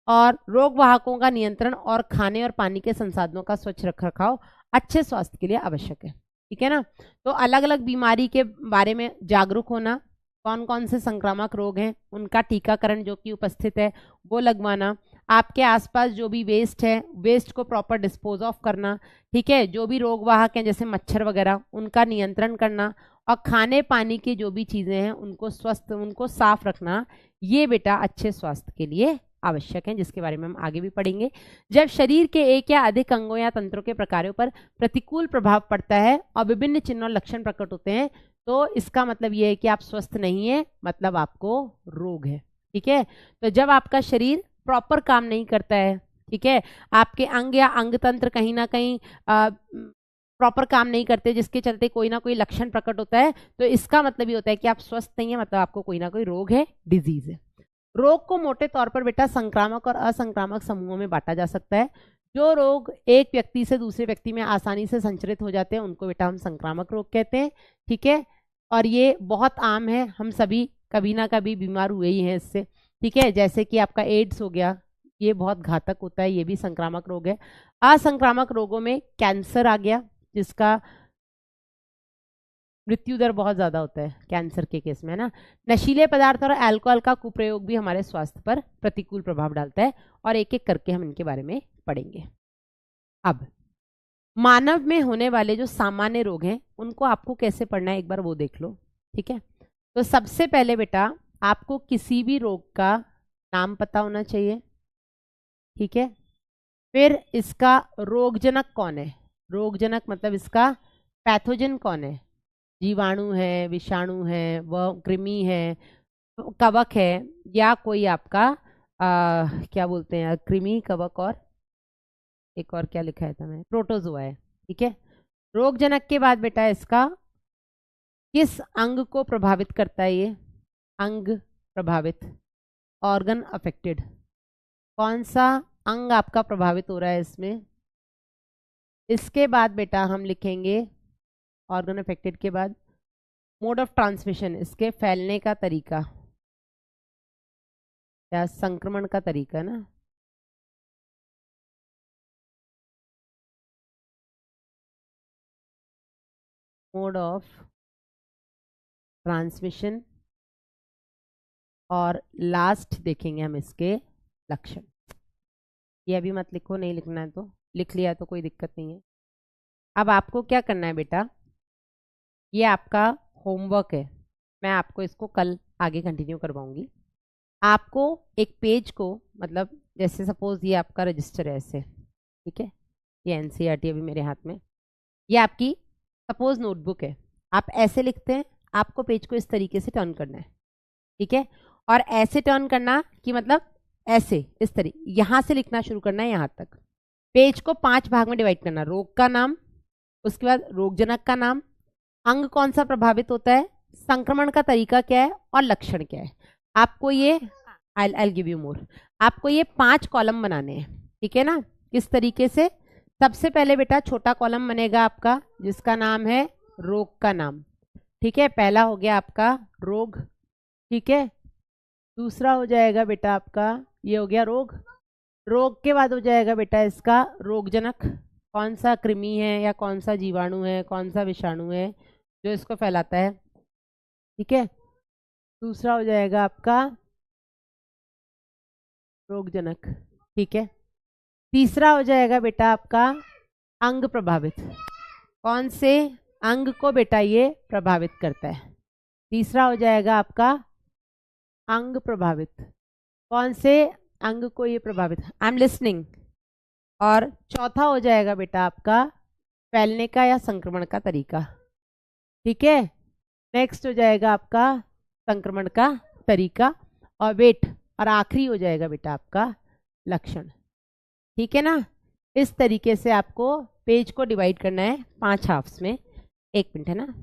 और रोग वाहकों का नियंत्रण और खाने और पानी के संसाधनों का स्वच्छ रखरखाव अच्छे स्वास्थ्य के लिए आवश्यक है, ठीक है ना। तो अलग अलग बीमारी के बारे में जागरूक होना, कौन कौन से संक्रामक रोग हैं उनका टीकाकरण जो कि उपस्थित है वो लगवाना, आपके आसपास जो भी वेस्ट है वेस्ट को प्रॉपर डिस्पोज ऑफ करना, ठीक है, जो भी रोग वाहक हैं जैसे मच्छर वगैरह उनका नियंत्रण करना और खाने पानी की जो भी चीज़ें हैं उनको स्वस्थ, उनको साफ रखना, ये बेटा अच्छे स्वास्थ्य के लिए आवश्यक हैं, जिसके बारे में हम आगे भी पढ़ेंगे। जब शरीर के एक या अधिक अंगों या तंत्रों के प्रकारों पर प्रतिकूल प्रभाव पड़ता है और विभिन्न चिन्ह और लक्षण प्रकट होते हैं, तो इसका मतलब ये है कि आप स्वस्थ नहीं है, मतलब आपको रोग है, ठीक है। तो जब आपका शरीर प्रॉपर काम नहीं करता है, ठीक है, आपके अंग या अंग तंत्र कहीं ना कहीं प्रॉपर काम नहीं करते, जिसके चलते कोई ना कोई लक्षण प्रकट होता है, तो इसका मतलब ये होता है कि आप स्वस्थ नहीं है, मतलब आपको कोई ना कोई रोग है, डिजीज है। रोग को मोटे तौर पर बेटा संक्रामक और असंक्रामक समूहों में बांटा जा सकता है। जो रोग एक व्यक्ति से दूसरे व्यक्ति में आसानी से संचरित हो जाते हैं उनको बेटा हम संक्रामक रोग कहते हैं, ठीक है। और ये बहुत आम है, हम सभी कभी ना कभी बीमार हुए ही हैं इससे, ठीक है। जैसे कि आपका एड्स हो गया, ये बहुत घातक होता है, ये भी संक्रामक रोग है। असंक्रामक रोगों में कैंसर आ गया, जिसका मृत्यु दर बहुत ज़्यादा होता है कैंसर के केस में, है ना। नशीले पदार्थ और अल्कोहल का कुप्रयोग भी हमारे स्वास्थ्य पर प्रतिकूल प्रभाव डालता है, और एक एक करके हम इनके बारे में पढ़ेंगे। अब मानव में होने वाले जो सामान्य रोग हैं उनको आपको कैसे पढ़ना है एक बार वो देख लो, ठीक है। तो सबसे पहले बेटा आपको किसी भी रोग का नाम पता होना चाहिए, ठीक है। फिर इसका रोगजनक कौन है, रोगजनक मतलब इसका पैथोजन कौन है, जीवाणु है, विषाणु है, वह कृमि है, कवक है, या कोई आपका क्या बोलते हैं कृमि, कवक, और एक और क्या लिखा है था मैं, प्रोटोजोआ है, ठीक है। रोगजनक के बाद बेटा इसका किस अंग को प्रभावित करता है, ये अंग प्रभावित, ऑर्गन अफेक्टेड, कौन सा अंग आपका प्रभावित हो रहा है इसमें। इसके बाद बेटा हम लिखेंगे ऑर्गन अफेक्टेड के बाद मोड ऑफ ट्रांसमिशन, इसके फैलने का तरीका या संक्रमण का तरीका ना, मोड ऑफ ट्रांसमिशन, और लास्ट देखेंगे हम इसके लक्षण। ये अभी मत लिखो, नहीं लिखना है तो, लिख लिया तो कोई दिक्कत नहीं है। अब आपको क्या करना है बेटा, ये आपका होमवर्क है, मैं आपको इसको कल आगे कंटिन्यू करवाऊंगी। आपको एक पेज को, मतलब जैसे सपोज ये आपका रजिस्टर है ऐसे, ठीक है, ये एनसीईआरटी अभी मेरे हाथ में, ये आपकी सपोज नोटबुक है, आप ऐसे लिखते हैं, आपको पेज को इस तरीके से टर्न करना है, ठीक है। और ऐसे टर्न करना कि मतलब ऐसे, इस तरीके, यहां से लिखना शुरू करना है यहां तक। पेज को 5 भाग में डिवाइड करना, रोग का नाम, उसके बाद रोगजनक का नाम, अंग कौन सा प्रभावित होता है, संक्रमण का तरीका क्या है, और लक्षण क्या है। आपको ये आई गिव यू मोर, आपको ये 5 कॉलम बनाने हैं, ठीक है ना। किस तरीके से, सबसे पहले बेटा छोटा कॉलम बनेगा आपका जिसका नाम है रोग का नाम, ठीक है, पहला हो गया आपका रोग, ठीक है। दूसरा हो जाएगा बेटा आपका, ये हो गया रोग, रोग के बाद हो जाएगा बेटा इसका रोगजनक, कौन सा कृमि है या कौन सा जीवाणु है, कौन सा विषाणु है जो इसको फैलाता है, ठीक है। दूसरा हो जाएगा आपका रोगजनक, ठीक है। तीसरा हो जाएगा बेटा आपका अंग प्रभावित, कौन से अंग को बेटा ये प्रभावित करता है। तीसरा हो जाएगा आपका अंग प्रभावित, कौन से अंग को ये प्रभावित, आई एम लिसनिंग। और चौथा हो जाएगा बेटा आपका फैलने का या संक्रमण का तरीका, ठीक है। नेक्स्ट हो जाएगा आपका संक्रमण का तरीका और वेट, और आखिरी हो जाएगा बेटा आपका लक्षण, ठीक है ना। इस तरीके से आपको पेज को डिवाइड करना है 5 हाफ्स में। एक मिनट, है ना।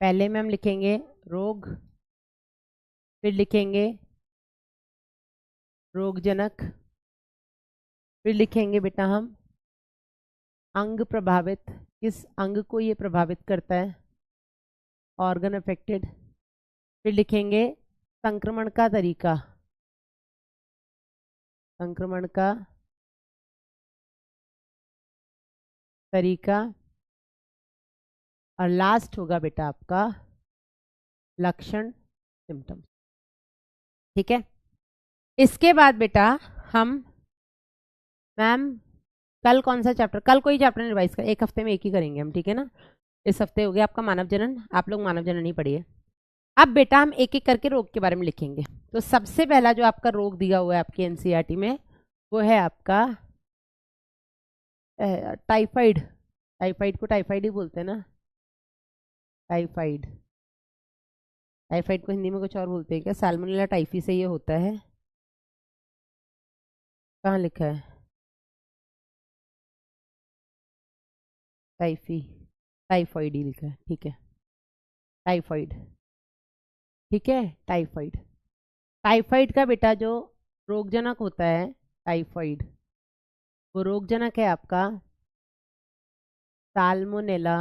पहले में हम लिखेंगे रोग, फिर लिखेंगे रोगजनक, फिर लिखेंगे बेटा हम अंग प्रभावित, किस अंग को ये प्रभावित करता है, ऑर्गन अफेक्टेड, फिर लिखेंगे संक्रमण का तरीका, संक्रमण का तरीका, और लास्ट होगा बेटा आपका लक्षण, सिम्टम्स, ठीक है। इसके बाद बेटा हम, मैम कल कौन सा चैप्टर, कल कोई चैप्टर नहीं रिवाइज कर, एक हफ्ते में एक ही करेंगे हम, ठीक है ना। इस हफ्ते हो गया आपका मानव जनन, आप लोग मानव जनन ही पढ़िए। अब बेटा हम एक एक करके रोग के बारे में लिखेंगे। तो सबसे पहला जो आपका रोग दिया हुआ है आपके एनसीईआरटी में वो है आपका टाइफाइड, टाइफाइड को टाइफाइड ही बोलते हैं ना, टाइफाइड, टाइफाइड को हिंदी में कुछ और बोलते हैं क्या, सैल्मोनेला टाइफी से ये होता है, कहाँ लिखा है, टाइफॉइड ही लिखा है, ठीक है, टाइफॉइड, ठीक है, टाइफॉइड। टाइफॉइड का बेटा जो रोगजनक होता है टाइफॉइड, वो रोगजनक है आपका साल्मोनेला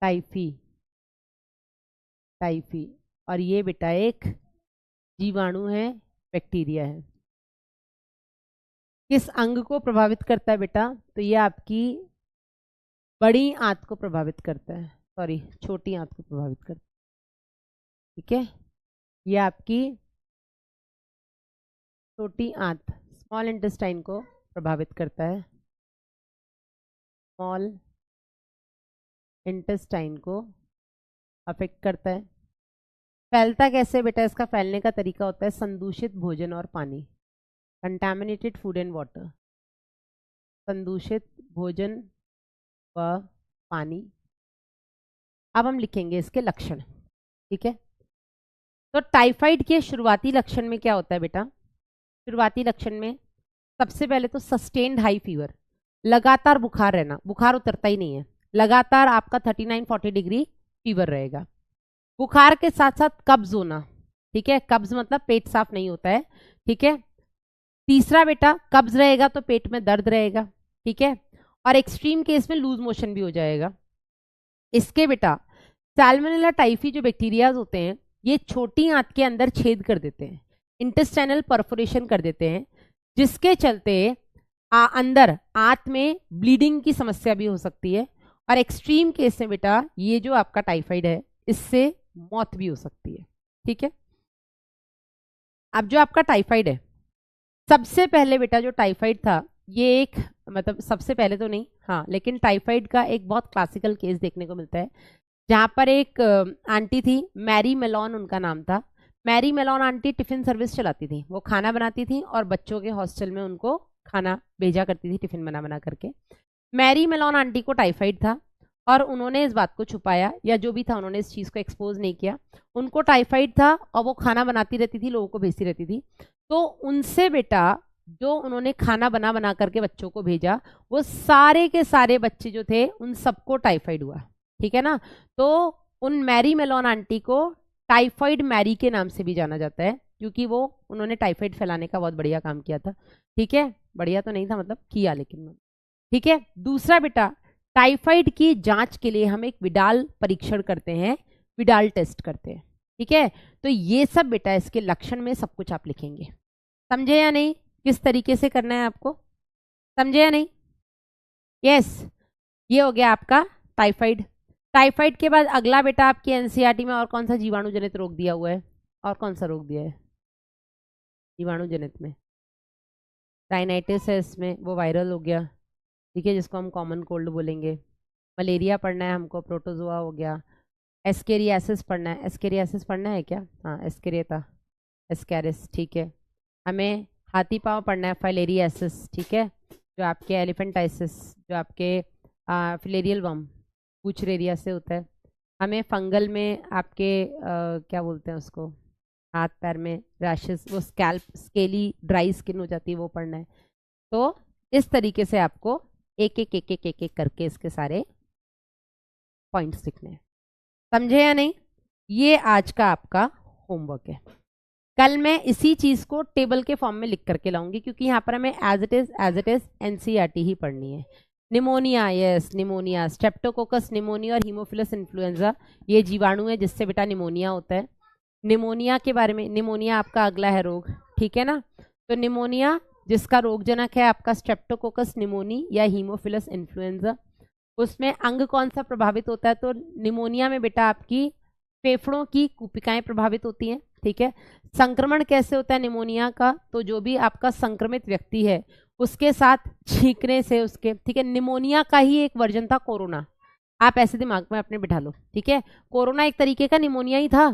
टाइफी, टाइफी। और ये बेटा एक जीवाणु है, बैक्टीरिया है। किस अंग को प्रभावित करता है बेटा? तो ये आपकी बड़ी आंत को प्रभावित करता है, सॉरी छोटी आंत को प्रभावित करता है, ठीक है। ये आपकी छोटी आंत, स्मॉल इंटेस्टाइन को प्रभावित करता है, स्मॉल इंटेस्टाइन को अफेक्ट करता है। फैलता कैसे बेटा? इसका फैलने का तरीका होता है संदूषित भोजन और पानी, कंटामिनेटेड फूड एंड वाटर, संदूषित भोजन व पानी। अब हम लिखेंगे इसके लक्षण, ठीक है। तो टाइफाइड के शुरुआती लक्षण में क्या होता है बेटा? शुरुआती लक्षण में सबसे पहले तो सस्टेन्ड हाई फीवर, लगातार बुखार रहना, बुखार उतरता ही नहीं है, लगातार आपका 39-40 डिग्री फीवर रहेगा। बुखार के साथ साथ कब्ज होना, ठीक है, कब्ज मतलब पेट साफ नहीं होता है, ठीक है। तीसरा बेटा कब्ज रहेगा तो पेट में दर्द रहेगा, ठीक है, और एक्सट्रीम केस में लूज मोशन भी हो जाएगा। इसके बेटा सैल्मोनेला टाइफी जो बैक्टीरियाज होते हैं ये छोटी आंत के अंदर छेद कर देते हैं, इंटेस्टाइनल परफोरेशन कर देते हैं, जिसके चलते अंदर आंत में ब्लीडिंग की समस्या भी हो सकती है। और एक्सट्रीम केस में बेटा ये जो आपका टाइफाइड है इससे मौत भी हो सकती है, ठीक है। अब जो आपका टाइफाइड है, सबसे पहले बेटा जो टाइफाइड था ये एक, मतलब सबसे पहले तो नहीं, हाँ, लेकिन टाइफाइड का एक बहुत क्लासिकल केस देखने को मिलता है, जहाँ पर एक आंटी थी, मैरी मेलॉन उनका नाम था। Mary Mellon aunty tiffin service चलाती थी, वो खाना बनाती थी और बच्चों के हॉस्टल में उनको खाना भेजा करती थी टिफिन बना बना करके। मैरी मेलॉन आंटी को टाइफाइड था और उन्होंने इस बात को छुपाया, या जो भी था उन्होंने इस चीज़ को एक्सपोज नहीं किया। उनको टाइफाइड था और वो खाना बनाती रहती थी, लोगों को भेजती रहती थी। तो उनसे बेटा जो उन्होंने खाना बना बना करके बच्चों को भेजा, वो सारे के सारे बच्चे जो थे उन सबको टाइफाइड हुआ, ठीक है ना। तो उन मैरी मेलॉन आंटी को टाइफाइड मैरी के नाम से भी जाना जाता है, क्योंकि वो उन्होंने टाइफाइड फैलाने का बहुत बढ़िया काम किया था, ठीक है। बढ़िया तो नहीं था, मतलब किया, लेकिन ठीक है। दूसरा बेटा टाइफाइड की जांच के लिए हम एक विडाल परीक्षण करते हैं, विडाल टेस्ट करते हैं, ठीक है। तो ये सब बेटा इसके लक्षण में सब कुछ आप लिखेंगे, समझे या नहीं? किस तरीके से करना है आपको, समझे या नहीं? यस, ये हो गया आपका टाइफाइड। टाइफाइड के बाद अगला बेटा आपके एनसीईआरटी में और कौन सा जीवाणु जनित रोग दिया हुआ है? और कौन सा रोग दिया है जीवाणु जनित में? राइनाइटिस है इसमें, वो वायरल हो गया, ठीक है, जिसको हम कॉमन कोल्ड बोलेंगे। मलेरिया पढ़ना है हमको, प्रोटोजोआ हो गया। एस्केरियासिस पढ़ना है, एस्केरियासिस पढ़ना है क्या? हाँ, एस्केरियता, एस्कैरिस, ठीक है। हमें हाथी पाँव पढ़ना है, फाइलेरियासिस, ठीक है, जो आपके एलिफेंटाइसिस, जो आपके फिलेरियल वर्म पूछरेरिया से होता है। हमें फंगल में आपके क्या बोलते हैं उसको, हाथ पैर में रैशेस, वो स्केली ड्राई स्किन हो जाती है, वो पढ़ना है। तो इस तरीके से आपको एक एक एक एक एक एक करके इसके सारे पॉइंट्स लिखने हैं, समझे या नहीं? ये आज का आपका होमवर्क है। कल मैं इसी चीज को टेबल के फॉर्म में लिख करके लाऊंगी, क्योंकि यहाँ पर हमें एज इट इज एनसीईआरटी ही पढ़नी है। Pneumonia, yes pneumonia, Streptococcus pneumonia और हीमोफिलस इन्फ्लुएंजा, ये जीवाणु है जिससे बेटा निमोनिया होता है। निमोनिया के बारे में, निमोनिया आपका अगला है रोग, ठीक है ना। तो निमोनिया जिसका रोगजनक है आपका स्ट्रेप्टोकोकस निमोनी या हीमोफिलस इन्फ्लुएंजा, उसमें अंग कौन सा प्रभावित होता है? तो निमोनिया में बेटा आपकी फेफड़ों की कुपिकाएं प्रभावित होती हैं, ठीक है। संक्रमण कैसे होता है निमोनिया का? तो जो भी आपका संक्रमित व्यक्ति है उसके साथ छींकने से उसके, ठीक है। निमोनिया का ही एक वर्जन था कोरोना, आप ऐसे दिमाग में अपने बिठा लो, ठीक है। कोरोना एक तरीके का निमोनिया ही था,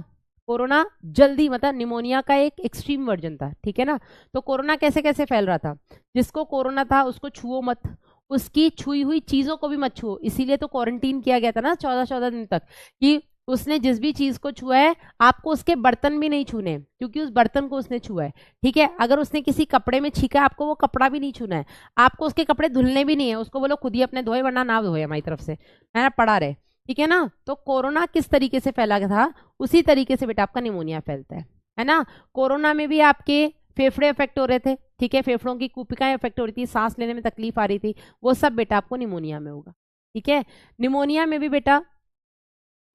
कोरोना जल्दी, मतलब निमोनिया का एक एक्सट्रीम वर्जन था, ठीक है ना। तो कोरोना कैसे कैसे फैल रहा था? जिसको कोरोना था उसको छुओ मत, उसकी छुई हुई चीजों को भी मत छुओ, इसीलिए तो क्वारंटीन किया गया था ना 14-14 दिन तक, कि उसने जिस भी चीज को छुआ है आपको उसके बर्तन भी नहीं छूने, क्योंकि उस बर्तन को उसने छुआ है। ठीक है, अगर उसने किसी कपड़े में छीका आपको वो कपड़ा भी नहीं छूना है, आपको उसके कपड़े धुलने भी नहीं है, उसको बोलो खुद ही अपने धोए वरना ना धोए हमारी तरफ से, है ना, पड़ा रहे। ठीक है ना। तो कोरोना किस तरीके से फैला था, उसी तरीके से बेटा आपका निमोनिया फैलता है ना। कोरोना में भी आपके फेफड़े इफेक्ट हो रहे थे, ठीक है, फेफड़ों की कुपिकाएं इफेक्ट हो रही थी, सांस लेने में तकलीफ आ रही थी, वो सब बेटा आपको निमोनिया में होगा। ठीक है, निमोनिया में भी बेटा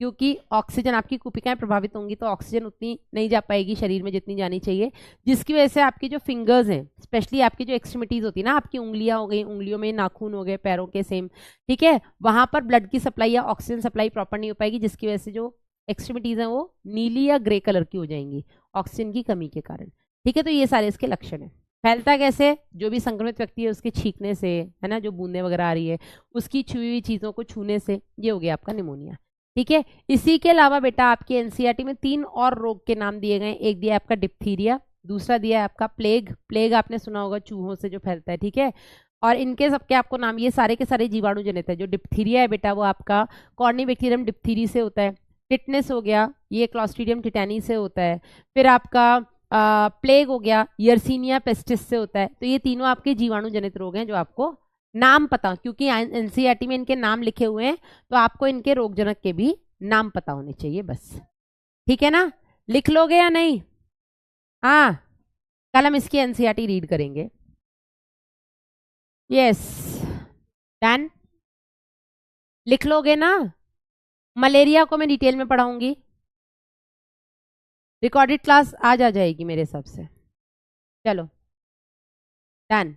क्योंकि ऑक्सीजन, आपकी कुपिकाएं प्रभावित होंगी तो ऑक्सीजन उतनी नहीं जा पाएगी शरीर में जितनी जानी चाहिए, जिसकी वजह से आपकी जो फिंगर्स हैं, स्पेशली आपकी जो एक्सट्रीमिटीज होती है ना, आपकी उंगलियां हो गई, उंगलियों में नाखून हो गए, पैरों के सेम, ठीक है, वहां पर ब्लड की सप्लाई या ऑक्सीजन सप्लाई प्रॉपर नहीं हो पाएगी, जिसकी वजह से जो एक्सट्रीमिटीज हैं वो नीली या ग्रे कलर की हो जाएंगी ऑक्सीजन की कमी के कारण। ठीक है, तो ये सारे इसके लक्षण है। फैलता कैसे, जो भी संक्रमित व्यक्ति है उसके छींकने से, है ना, जो बूंदे वगैरह आ रही है उसकी छुई हुई चीजों को छूने से, ये हो गया आपका निमोनिया। ठीक है, इसी के अलावा बेटा आपके एनसीईआरटी में 3 और रोग के नाम दिए गए। एक दिया आपका डिप्थीरिया, दूसरा दिया है आपका प्लेग, प्लेग आपने सुना होगा चूहों से जो फैलता है। ठीक है, और इनके सबके आपको नाम, ये सारे के सारे जीवाणु जनित है। जो डिप्थीरिया है बेटा वो आपका कॉर्निबैक्टीरियम डिप्थीरी से होता है। टिटनेस हो गया, ये क्लॉस्ट्रीडियम टिटानी से होता है। फिर आपका प्लेग हो गया, यर्सीनिया पेस्टिस से होता है। तो ये तीनों आपके जीवाणु जनित रोग हैं जो आपको नाम पता, क्योंकि एनसीईआरटी में इनके नाम लिखे हुए हैं तो आपको इनके रोगजनक के भी नाम पता होने चाहिए बस। ठीक है ना, लिख लोगे या नहीं? हाँ, कल हम इसकी एनसीईआरटी रीड करेंगे। यस, डन, लिख लोगे ना। मलेरिया को मैं डिटेल में पढ़ाऊंगी, रिकॉर्डेड क्लास आज आ जाएगी मेरे हिसाब से। चलो डन।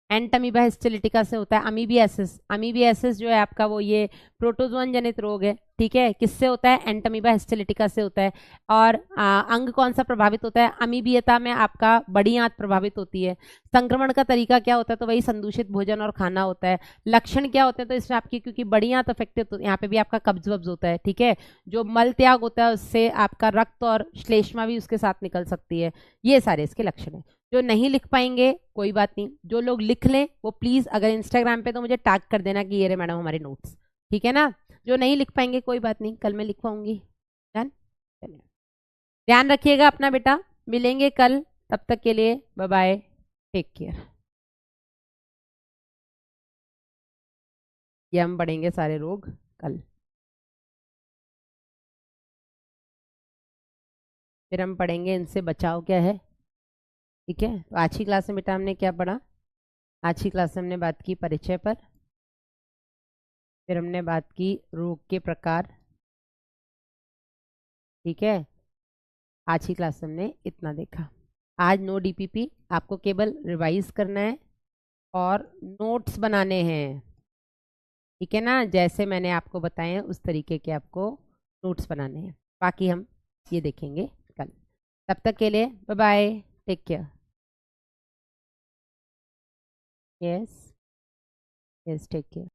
एंटमीबा हिस्टोलिटिका से होता है। अमीबियासिस, अमीबियासिस जो है आपका वो ये प्रोटोजोन जनित रोग है। ठीक है, किससे होता है? एंटमीबा हिस्टोलिटिका से होता है। और अंग कौन सा प्रभावित होता है? अमीबियता में आपका बड़ी आंत प्रभावित होती है। संक्रमण का तरीका क्या होता है? तो वही संदूषित भोजन और खाना होता है। लक्षण क्या होते हैं? तो इसमें आपकी, क्योंकि बड़ी आंत अफेक्टेड, तो यहाँ पे भी आपका कब्ज वब्ज होता है। ठीक है, जो मल त्याग होता है उससे आपका रक्त और श्लेष्मा भी उसके साथ निकल सकती है। ये सारे इसके लक्षण है। जो नहीं लिख पाएंगे कोई बात नहीं, जो लोग लिख लें वो प्लीज अगर इंस्टाग्राम पे तो मुझे टैग कर देना कि ये रे मैडम हमारे नोट्स। ठीक है ना, जो नहीं लिख पाएंगे कोई बात नहीं, कल मैं लिखवाऊंगी। डन, चलिए ध्यान रखिएगा अपना बेटा, मिलेंगे कल, तब तक के लिए बाय बाय, टेक केयर। ये हम पढ़ेंगे सारे रोग कल, फिर हम पढ़ेंगे इनसे बचाव क्या है। ठीक है, तो आज की क्लास में बेटा हमने क्या पढ़ा? आज की क्लास में हमने बात की परिचय पर, फिर हमने बात की रोग के प्रकार। ठीक है, आज की क्लास में हमने इतना देखा। आज नो डीपीपी, आपको केवल रिवाइज करना है और नोट्स बनाने हैं। ठीक है ना, जैसे मैंने आपको बताए हैं उस तरीके के आपको नोट्स बनाने हैं। बाकी हम ये देखेंगे कल, तब तक के लिए bye bye, take care. Yes, yes, take care.